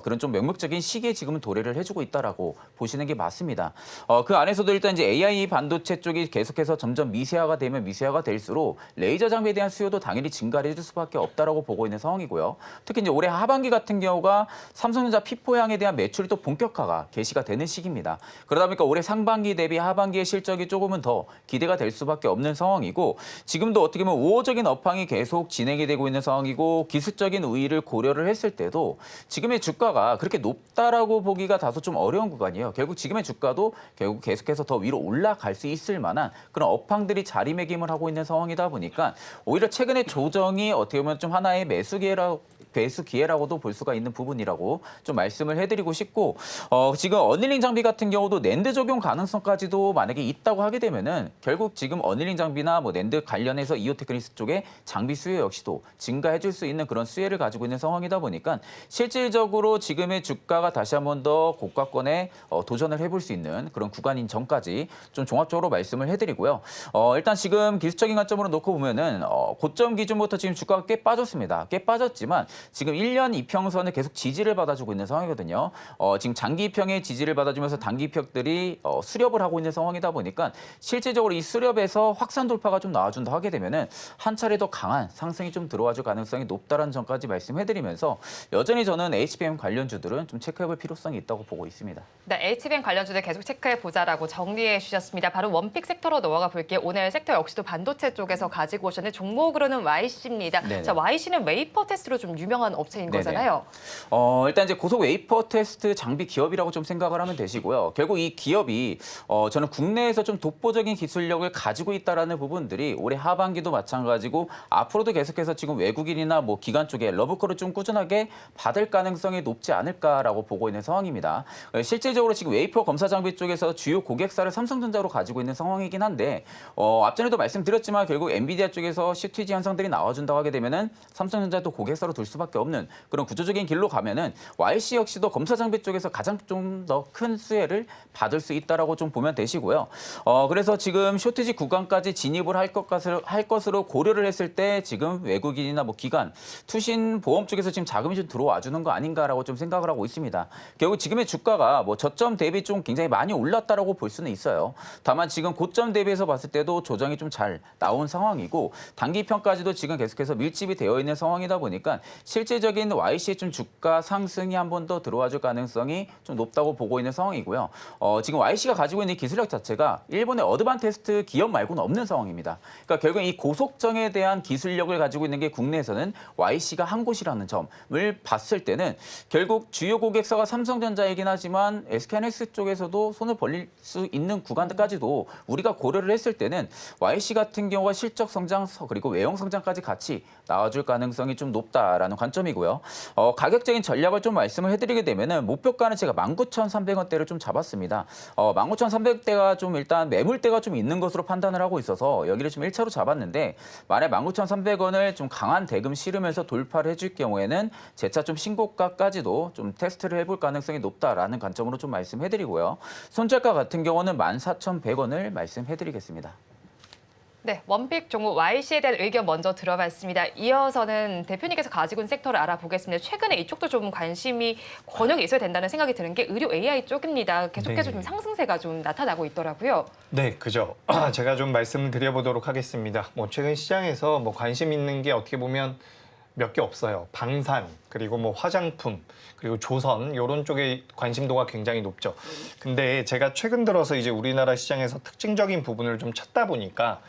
그런 좀 명목적인 시기에 지금은 도래를 해주고 있다라고 보시는 게 맞습니다. 그 안에서도 일단 이제 AI 반도체 쪽이 계속해서 점점 미세화가 되면 미세화가 될수록 레이저 장비에 대한 수요도 당연히 증가를 해줄 수밖에 없다라고 보고 있는 상황이고요. 특히 이제 올해 하반기 같은 경우가 삼성전자 P4향에 대한 매출이 또 본격화가 개시가 되는 시기입니다. 그러다 보니까 올해 상반기 대비 하반기의 실적이 조금은 더 기대가 될 수밖에 없는 상황이고, 지금도 어떻게 보면 우호적인 업황이 계속 진행이 되고 있는 상황이고, 기술적인 우위를 고려를 했을 때도 지금의 주가가 그렇게 높다라고 보기가 다소 좀 어려운 구간이에요. 결국 지금의 주가도 결국 계속해서 더 위로 올라갈 수 있을 만한 그런 업황들이 자리매김을 하고 있는 상황이다 보니까 오히려 최근의 조정이 어떻게 보면 좀 하나의 매수 기회라고도 볼 수가 있는 부분이라고 좀 말씀을 해드리고 싶고, 지금 어닐링 장비 같은 경우도 낸드 적용 가능성까지도 만약에 있다고 하게 되면은 결국 지금 어닐링 장비나 뭐 낸드 관련해서 이오테크니스 쪽에 장비 수요 역시도 증가해줄 수 있는 그런 수혜를 가지고 있는 상황이다 보니까 실질적으로 지금의 주가가 다시 한번 더 고가권에 도전을 해볼 수 있는 그런 구간인 전까지 좀 종합적으로 말씀을 해드리고요. 일단 지금 기술적인 관점으로 놓고 보면은 고점 기준부터 지금 주가가 꽤 빠졌습니다. 꽤 빠졌지만 지금 1년 이평선을 계속 지지를 받아주고 있는 상황이거든요. 지금 장기 이평의 지지를 받아주면서 단기 이평들이 수렵을 하고 있는 상황이다 보니까 실질적으로 이 수렵에서 확산 돌파가 좀 나와준다 하게 되면은 한 차례 더 강한 상승이 좀 들어와줄 가능성이 높다라는 점까지 말씀해드리면서 여전히 저는 HBM 관련주들은 좀 체크해볼 필요성이 있다고 보고 있습니다. 네, HBM 관련주들 계속 체크해보자라고 정리해 주셨습니다. 바로 원픽 섹터로 넘어가 볼게요. 오늘 섹터 역시도 반도체 쪽에서 가지고 오셨는데 종목으로는 YC입니다. 네네. 자, YC는 웨이퍼 테스트로 좀 유명합니다. 유명한 업체인 네네. 거잖아요. 일단 이제 고속 웨이퍼 테스트 장비 기업이라고 좀 생각을 하면 되시고요. 결국 이 기업이 저는 국내에서 좀 독보적인 기술력을 가지고 있다라는 부분들이 올해 하반기도 마찬가지고 앞으로도 계속해서 지금 외국인이나 뭐 기관 쪽에 러브콜을 좀 꾸준하게 받을 가능성이 높지 않을까라고 보고 있는 상황입니다. 실질적으로 지금 웨이퍼 검사 장비 쪽에서 주요 고객사를 삼성전자로 가지고 있는 상황이긴 한데 앞전에도 말씀드렸지만 결국 엔비디아 쪽에서 CTG 현상들이 나와준다고 하게 되면은 삼성전자도 고객사로 둘 수밖에 없는 그런 구조적인 길로 가면은 YC 역시도 검사 장비 쪽에서 가장 좀 더 큰 수혜를 받을 수 있다라고 좀 보면 되시고요. 그래서 지금 쇼티지 구간까지 진입을 할 것으로 고려를 했을 때 지금 외국인이나 뭐 기관, 투신 보험 쪽에서 지금 자금이 좀 들어와 주는 거 아닌가라고 좀 생각을 하고 있습니다. 결국 지금의 주가가 뭐 저점 대비 좀 굉장히 많이 올랐다라고 볼 수는 있어요. 다만 지금 고점 대비해서 봤을 때도 조정이 좀 잘 나온 상황이고 단기 평까지도 지금 계속해서 밀집이 되어 있는 상황이다 보니까 실제적인 YC의 좀 주가 상승이 한 번 더 들어와 줄 가능성이 좀 높다고 보고 있는 상황이고요. 지금 YC가 가지고 있는 기술력 자체가 일본의 어드반테스트 기업 말고는 없는 상황입니다. 그러니까 결국 이 고속정에 대한 기술력을 가지고 있는 게 국내에서는 YC가 한 곳이라는 점을 봤을 때는 결국 주요 고객사가 삼성전자이긴 하지만 SK하이닉스 쪽에서도 손을 벌릴 수 있는 구간까지도 우리가 고려를 했을 때는 YC 같은 경우가 실적 성장 그리고 외형 성장까지 같이 나와줄 가능성이 좀 높다라는 관점이고요. 가격적인 전략을 좀 말씀을 해드리게 되면은 목표가는 제가 19,300원대를 좀 잡았습니다. 19,300대가 좀 일단 매물대가 좀 있는 것으로 판단을 하고 있어서 여기를 좀 1차로 잡았는데 만약 19,300원을 좀 강한 대금 실으면서 돌파를 해줄 경우에는 재차 좀 신고가까지도 좀 테스트를 해볼 가능성이 높다라는 관점으로 좀 말씀해드리고요. 손절가 같은 경우는 14,100원을 말씀해드리겠습니다. 네, 원픽 종목 YC에 대한 의견 먼저 들어봤습니다. 이어서는 대표님께서 가지고 있는 섹터를 알아보겠습니다. 최근에 이쪽도 좀 관심이 권역이 있어야 된다는 생각이 드는 게 의료 AI 쪽입니다. 계속해서 네. 좀 상승세가 좀 나타나고 있더라고요. 네, 그죠. 제가 좀 말씀을 드려보도록 하겠습니다. 뭐 최근 시장에서 뭐 관심 있는 게 어떻게 보면 몇 개 없어요. 방산, 그리고 뭐 화장품, 그리고 조선 이런 쪽에 관심도가 굉장히 높죠. 근데 제가 최근 들어서 이제 우리나라 시장에서 특징적인 부분을 좀 찾다 보니까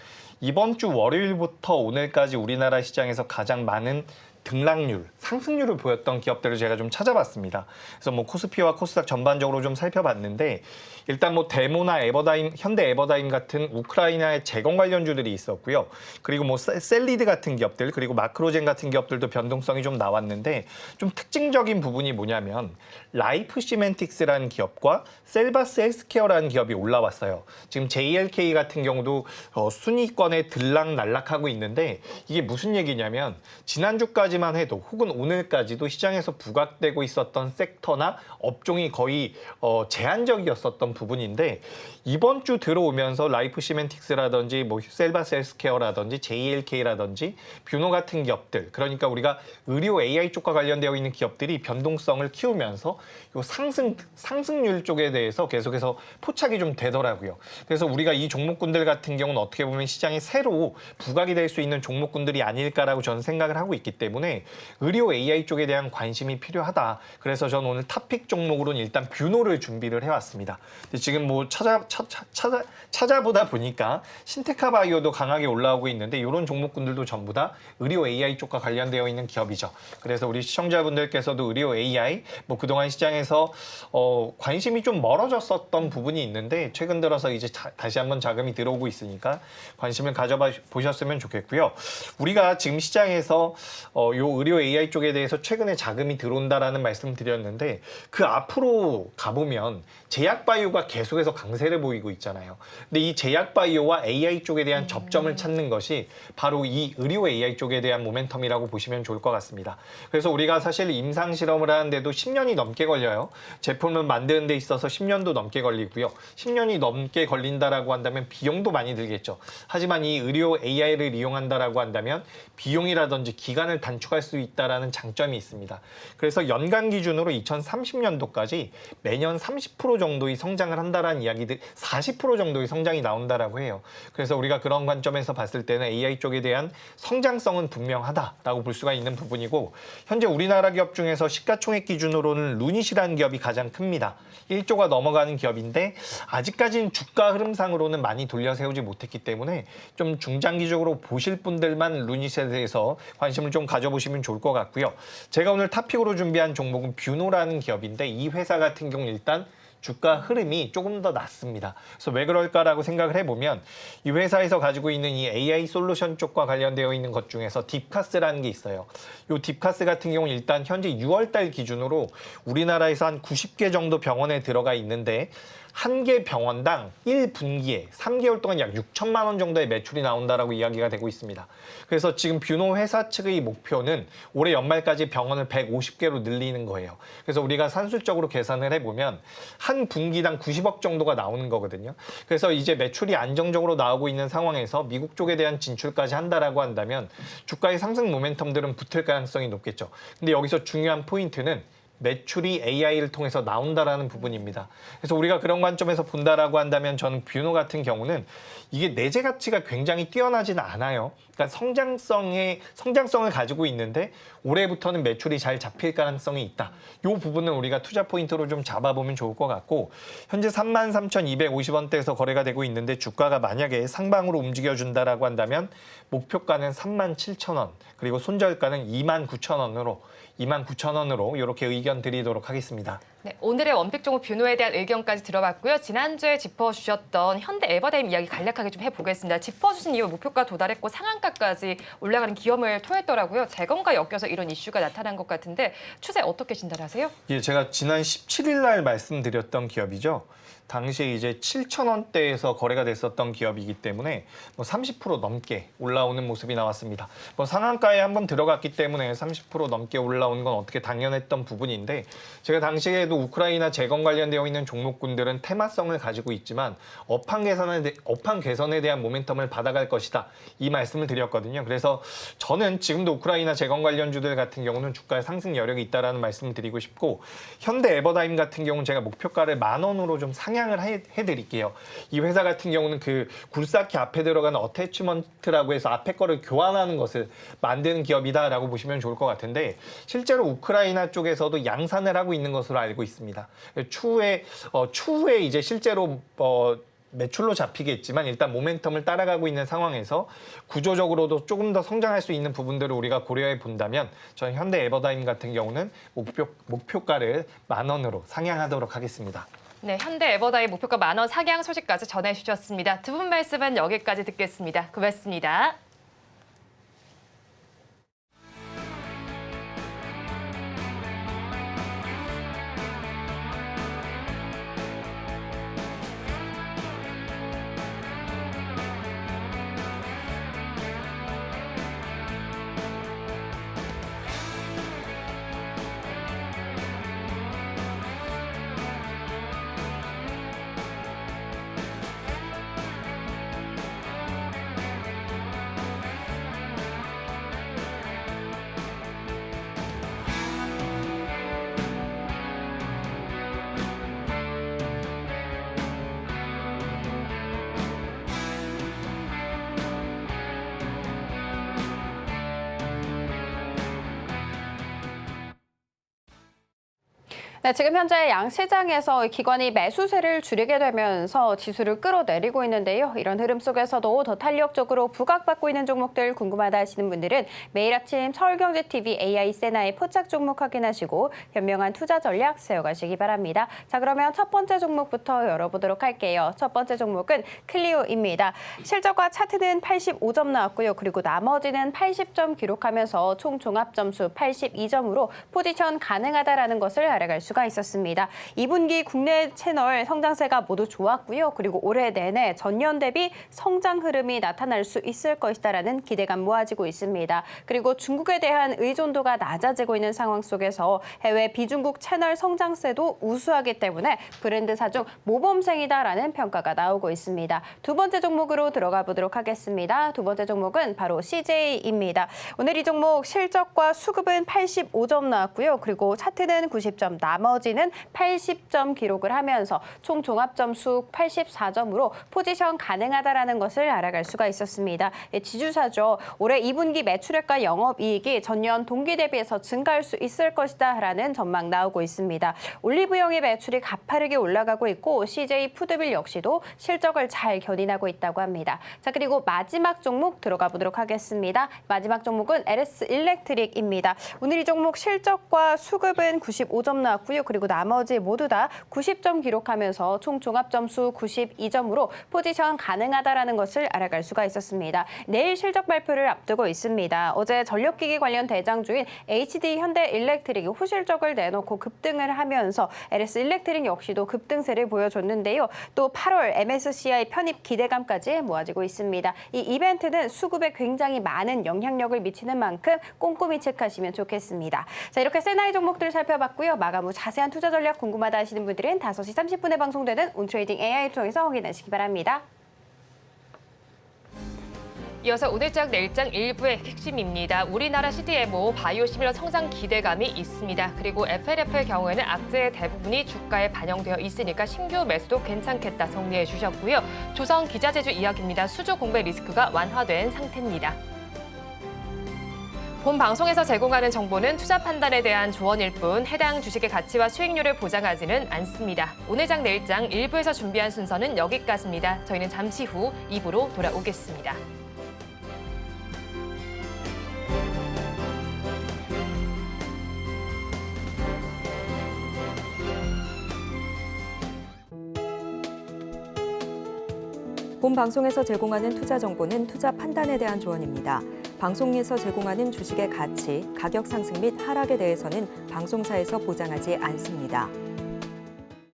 이번 주 월요일부터 오늘까지 우리나라 시장에서 가장 많은 등락률, 상승률을 보였던 기업들을 제가 좀 찾아봤습니다. 그래서 뭐 코스피와 코스닥 전반적으로 좀 살펴봤는데 일단 뭐 데모나 에버다임, 현대 에버다임 같은 우크라이나의 재건 관련주들이 있었고요. 그리고 뭐 셀리드 같은 기업들, 그리고 마크로젠 같은 기업들도 변동성이 좀 나왔는데 좀 특징적인 부분이 뭐냐면 라이프 시멘틱스라는 기업과 셀바스 헬스케어라는 기업이 올라왔어요. 지금 JLK 같은 경우도 순위권에 들락날락하고 있는데 이게 무슨 얘기냐면 지난주까지만 해도 혹은 오늘까지도 시장에서 부각되고 있었던 섹터나 업종이 거의 제한적이었었던 부분인데 이번 주 들어오면서 라이프 시멘틱스라든지 뭐 셀바스 헬스케어라든지 JLK라든지 뷰노 같은 기업들, 그러니까 우리가 의료 AI 쪽과 관련되어 있는 기업들이 변동성을 키우면서 요 상승률 쪽에 대해서 계속해서 포착이 좀 되더라고요. 그래서 우리가 이 종목군들 같은 경우는 어떻게 보면 시장에 새로 부각이 될 수 있는 종목군들이 아닐까라고 저는 생각을 하고 있기 때문에 의료 AI 쪽에 대한 관심이 필요하다. 그래서 저는 오늘 탑픽 종목으로는 일단 뷰노를 준비를 해왔습니다. 근데 지금 뭐 찾아보다 보니까 신테카 바이오도 강하게 올라오고 있는데 이런 종목군들도 전부 다 의료 AI 쪽과 관련되어 있는 기업이죠. 그래서 우리 시청자분들께서도 의료 AI 뭐 그동안 시장에서 관심이 좀 멀어졌었던 부분이 있는데 최근 들어서 이제 다시 한번 자금이 들어오고 있으니까 관심을 가져봐 보셨으면 좋겠고요. 우리가 지금 시장에서 요 의료 AI 쪽에 대해서 최근에 자금이 들어온다라는 말씀을 드렸는데 그 앞으로 가보면 제약바이오가 계속해서 강세를 보이고 있잖아요. 근데 이 제약바이오와 AI 쪽에 대한 접점을 찾는 것이 바로 이 의료 AI 쪽에 대한 모멘텀이라고 보시면 좋을 것 같습니다. 그래서 우리가 사실 임상 실험을 하는데도 10년이 넘게 걸려요. 제품을 만드는 데 있어서 10년도 넘게 걸리고요. 10년이 넘게 걸린다라고 한다면 비용도 많이 들겠죠. 하지만 이 의료 AI를 이용한다라고 한다면 비용이라든지 기간을 단축할 수 있다라는 장점이 있습니다. 그래서 연간 기준으로 2030년도까지 매년 30% 정도의 성장을 한다라는 이야기들, 40% 정도의 성장이 나온다라고 해요. 그래서 우리가 그런 관점에서 봤을 때는 AI 쪽에 대한 성장성은 분명하다라고 볼 수가 있는 부분이고 현재 우리나라 기업 중에서 시가총액 기준으로는 루닛이라는 기업이 가장 큽니다. 1조가 넘어가는 기업인데 아직까지는 주가 흐름상으로는 많이 돌려 세우지 못했기 때문에 좀 중장기적으로 보실 분들만 루닛에 대해서 관심을 좀 가져보시면 좋을 것 같고요. 있고요. 제가 오늘 탑픽으로 준비한 종목은 뷰노라는 기업인데 이 회사 같은 경우 일단 주가 흐름이 조금 더 낮습니다. 그래서 왜 그럴까라고 생각을 해보면 이 회사에서 가지고 있는 이 AI 솔루션 쪽과 관련되어 있는 것 중에서 딥카스라는 게 있어요. 이 딥카스 같은 경우는 일단 현재 6월 달 기준으로 우리나라에서 한 90개 정도 병원에 들어가 있는데 한 개 병원당 1분기에 3개월 동안 약 6천만 원 정도의 매출이 나온다라고 이야기가 되고 있습니다. 그래서 지금 뷰노 회사 측의 목표는 올해 연말까지 병원을 150개로 늘리는 거예요. 그래서 우리가 산술적으로 계산을 해보면 한 분기당 90억 정도가 나오는 거거든요. 그래서 이제 매출이 안정적으로 나오고 있는 상황에서 미국 쪽에 대한 진출까지 한다라고 한다면 주가의 상승 모멘텀들은 붙을 가능성이 높겠죠. 근데 여기서 중요한 포인트는 매출이 AI를 통해서 나온다라는 부분입니다. 그래서 우리가 그런 관점에서 본다라고 한다면 저는 뷰노 같은 경우는 이게 내재 가치가 굉장히 뛰어나지는 않아요. 그러니까 성장성을 가지고 있는데 올해부터는 매출이 잘 잡힐 가능성이 있다. 이 부분은 우리가 투자 포인트로 좀 잡아보면 좋을 것 같고 현재 33,250원대에서 거래가 되고 있는데 주가가 만약에 상방으로 움직여준다라고 한다면 목표가는 37,000원 그리고 손절가는 29,000원으로 이렇게 의견 드리도록 하겠습니다. 네, 오늘의 원픽 종목 뷰노에 대한 의견까지 들어봤고요. 지난주에 짚어주셨던 현대 에버다임 이야기 간략하게 좀 해보겠습니다. 짚어주신 이후 목표가 도달했고 상한가까지 올라가는 기염을 토했더라고요. 재검과 엮여서 이런 이슈가 나타난 것 같은데 추세 어떻게 진단하세요? 예, 제가 지난 17일 날 말씀드렸던 기업이죠. 당시에 이제 7,000원대에서 거래가 됐었던 기업이기 때문에 30% 넘게 올라오는 모습이 나왔습니다. 상한가에 한번 들어갔기 때문에 30% 넘게 올라오는 건 어떻게 당연했던 부분인데 제가 당시에도 우크라이나 재건 관련되어 있는 종목군들은 테마성을 가지고 있지만 업황 개선에 대한 모멘텀을 받아갈 것이다. 이 말씀을 드렸거든요. 그래서 저는 지금도 우크라이나 재건 관련주들 같은 경우는 주가에 상승 여력이 있다라는 말씀을 드리고 싶고 현대 에버다임 같은 경우는 제가 목표가를 10,000원으로 좀 상향을 해드릴게요. 이 회사 같은 경우는 그 굴삭기 앞에 들어가는 어태치먼트라고 해서 앞에 거를 교환하는 것을 만드는 기업이다라고 보시면 좋을 것 같은데 실제로 우크라이나 쪽에서도 양산을 하고 있는 것으로 알고 있습니다. 추후에 이제 실제로 매출로 잡히겠지만 일단 모멘텀을 따라가고 있는 상황에서 구조적으로도 조금 더 성장할 수 있는 부분들을 우리가 고려해 본다면 저는 현대 에버다임 같은 경우는 목표가를 10,000원으로 상향하도록 하겠습니다. 네, 현대 에버다임 목표가 10,000원 상향 소식까지 전해주셨습니다. 두 분 말씀은 여기까지 듣겠습니다. 고맙습니다. 네, 지금 현재 양시장에서 기관이 매수세를 줄이게 되면서 지수를 끌어내리고 있는데요. 이런 흐름 속에서도 더 탄력적으로 부각받고 있는 종목들 궁금하다 하시는 분들은 매일 아침 서울경제TV AI 세나의 포착 종목 확인하시고 현명한 투자 전략 세워가시기 바랍니다. 자, 그러면 첫 번째 종목부터 열어보도록 할게요. 첫 번째 종목은 클리오입니다. 실적과 차트는 85점 나왔고요. 그리고 나머지는 80점 기록하면서 총 종합 점수 82점으로 포지션 가능하다라는 것을 알아갈 수가 있었습니다. 2분기 국내 채널 성장세가 모두 좋았고요. 그리고 올해 내내 전년 대비 성장 흐름이 나타날 수 있을 것이다라는 기대감 모아지고 있습니다. 그리고 중국에 대한 의존도가 낮아지고 있는 상황 속에서 해외 비중국 채널 성장세도 우수하기 때문에 브랜드사 중 모범생이다라는 평가가 나오고 있습니다. 두 번째 종목으로 들어가 보도록 하겠습니다. 두 번째 종목은 바로 CJ입니다. 오늘 이 종목 실적과 수급은 85점 나왔고요. 그리고 차트는 90점 나머지는 80점 기록을 하면서 총 종합 점수 84점으로 포지션 가능하다라는 것을 알아갈 수가 있었습니다. 지주사죠. 올해 2분기 매출액과 영업이익이 전년 동기 대비해서 증가할 수 있을 것이다라는 전망 나오고 있습니다. 올리브영의 매출이 가파르게 올라가고 있고 CJ 푸드빌 역시도 실적을 잘 견인하고 있다고 합니다. 자, 그리고 마지막 종목 들어가 보도록 하겠습니다. 마지막 종목은 LS 일렉트릭입니다. 오늘 이 종목 실적과 수급은 95점 나왔고요. 그리고 나머지 모두 다 90점 기록하면서 총 종합 점수 92점으로 포지션 가능하다라는 것을 알아갈 수가 있었습니다. 내일 실적 발표를 앞두고 있습니다. 어제 전력기기 관련 대장주인 HD 현대일렉트릭이 후실적을 내놓고 급등을 하면서 LS 일렉트릭 역시도 급등세를 보여줬는데요. 또 8월 MSCI 편입 기대감까지 모아지고 있습니다. 이 이벤트는 수급에 굉장히 많은 영향력을 미치는 만큼 꼼꼼히 체크하시면 좋겠습니다. 자, 이렇게 세나이 종목들 살펴봤고요. 마감 후 자세한 투자 전략 궁금하다 하시는 분들은 5시 30분에 방송되는 온트레이딩 AI를 통해서 확인하시기 바랍니다. 이어서 오늘장 내일장 일부의 핵심입니다. 우리나라 CDMO 바이오시밀러 성장 기대감이 있습니다. 그리고 FLF의 경우에는 악재의 대부분이 주가에 반영되어 있으니까 신규 매수도 괜찮겠다 정리해 주셨고요. 조선 기자재주 이야기입니다. 수주 공백 리스크가 완화된 상태입니다. 본 방송에서 제공하는 정보는 투자 판단에 대한 조언일 뿐 해당 주식의 가치와 수익률을 보장하지는 않습니다. 오늘장 내일장 일부에서 준비한 순서는 여기까지입니다. 저희는 잠시 후 2부로 돌아오겠습니다. 본 방송에서 제공하는 투자 정보는 투자 판단에 대한 조언입니다. 방송에서 제공하는 주식의 가치, 가격 상승 및 하락에 대해서는 방송사에서 보장하지 않습니다.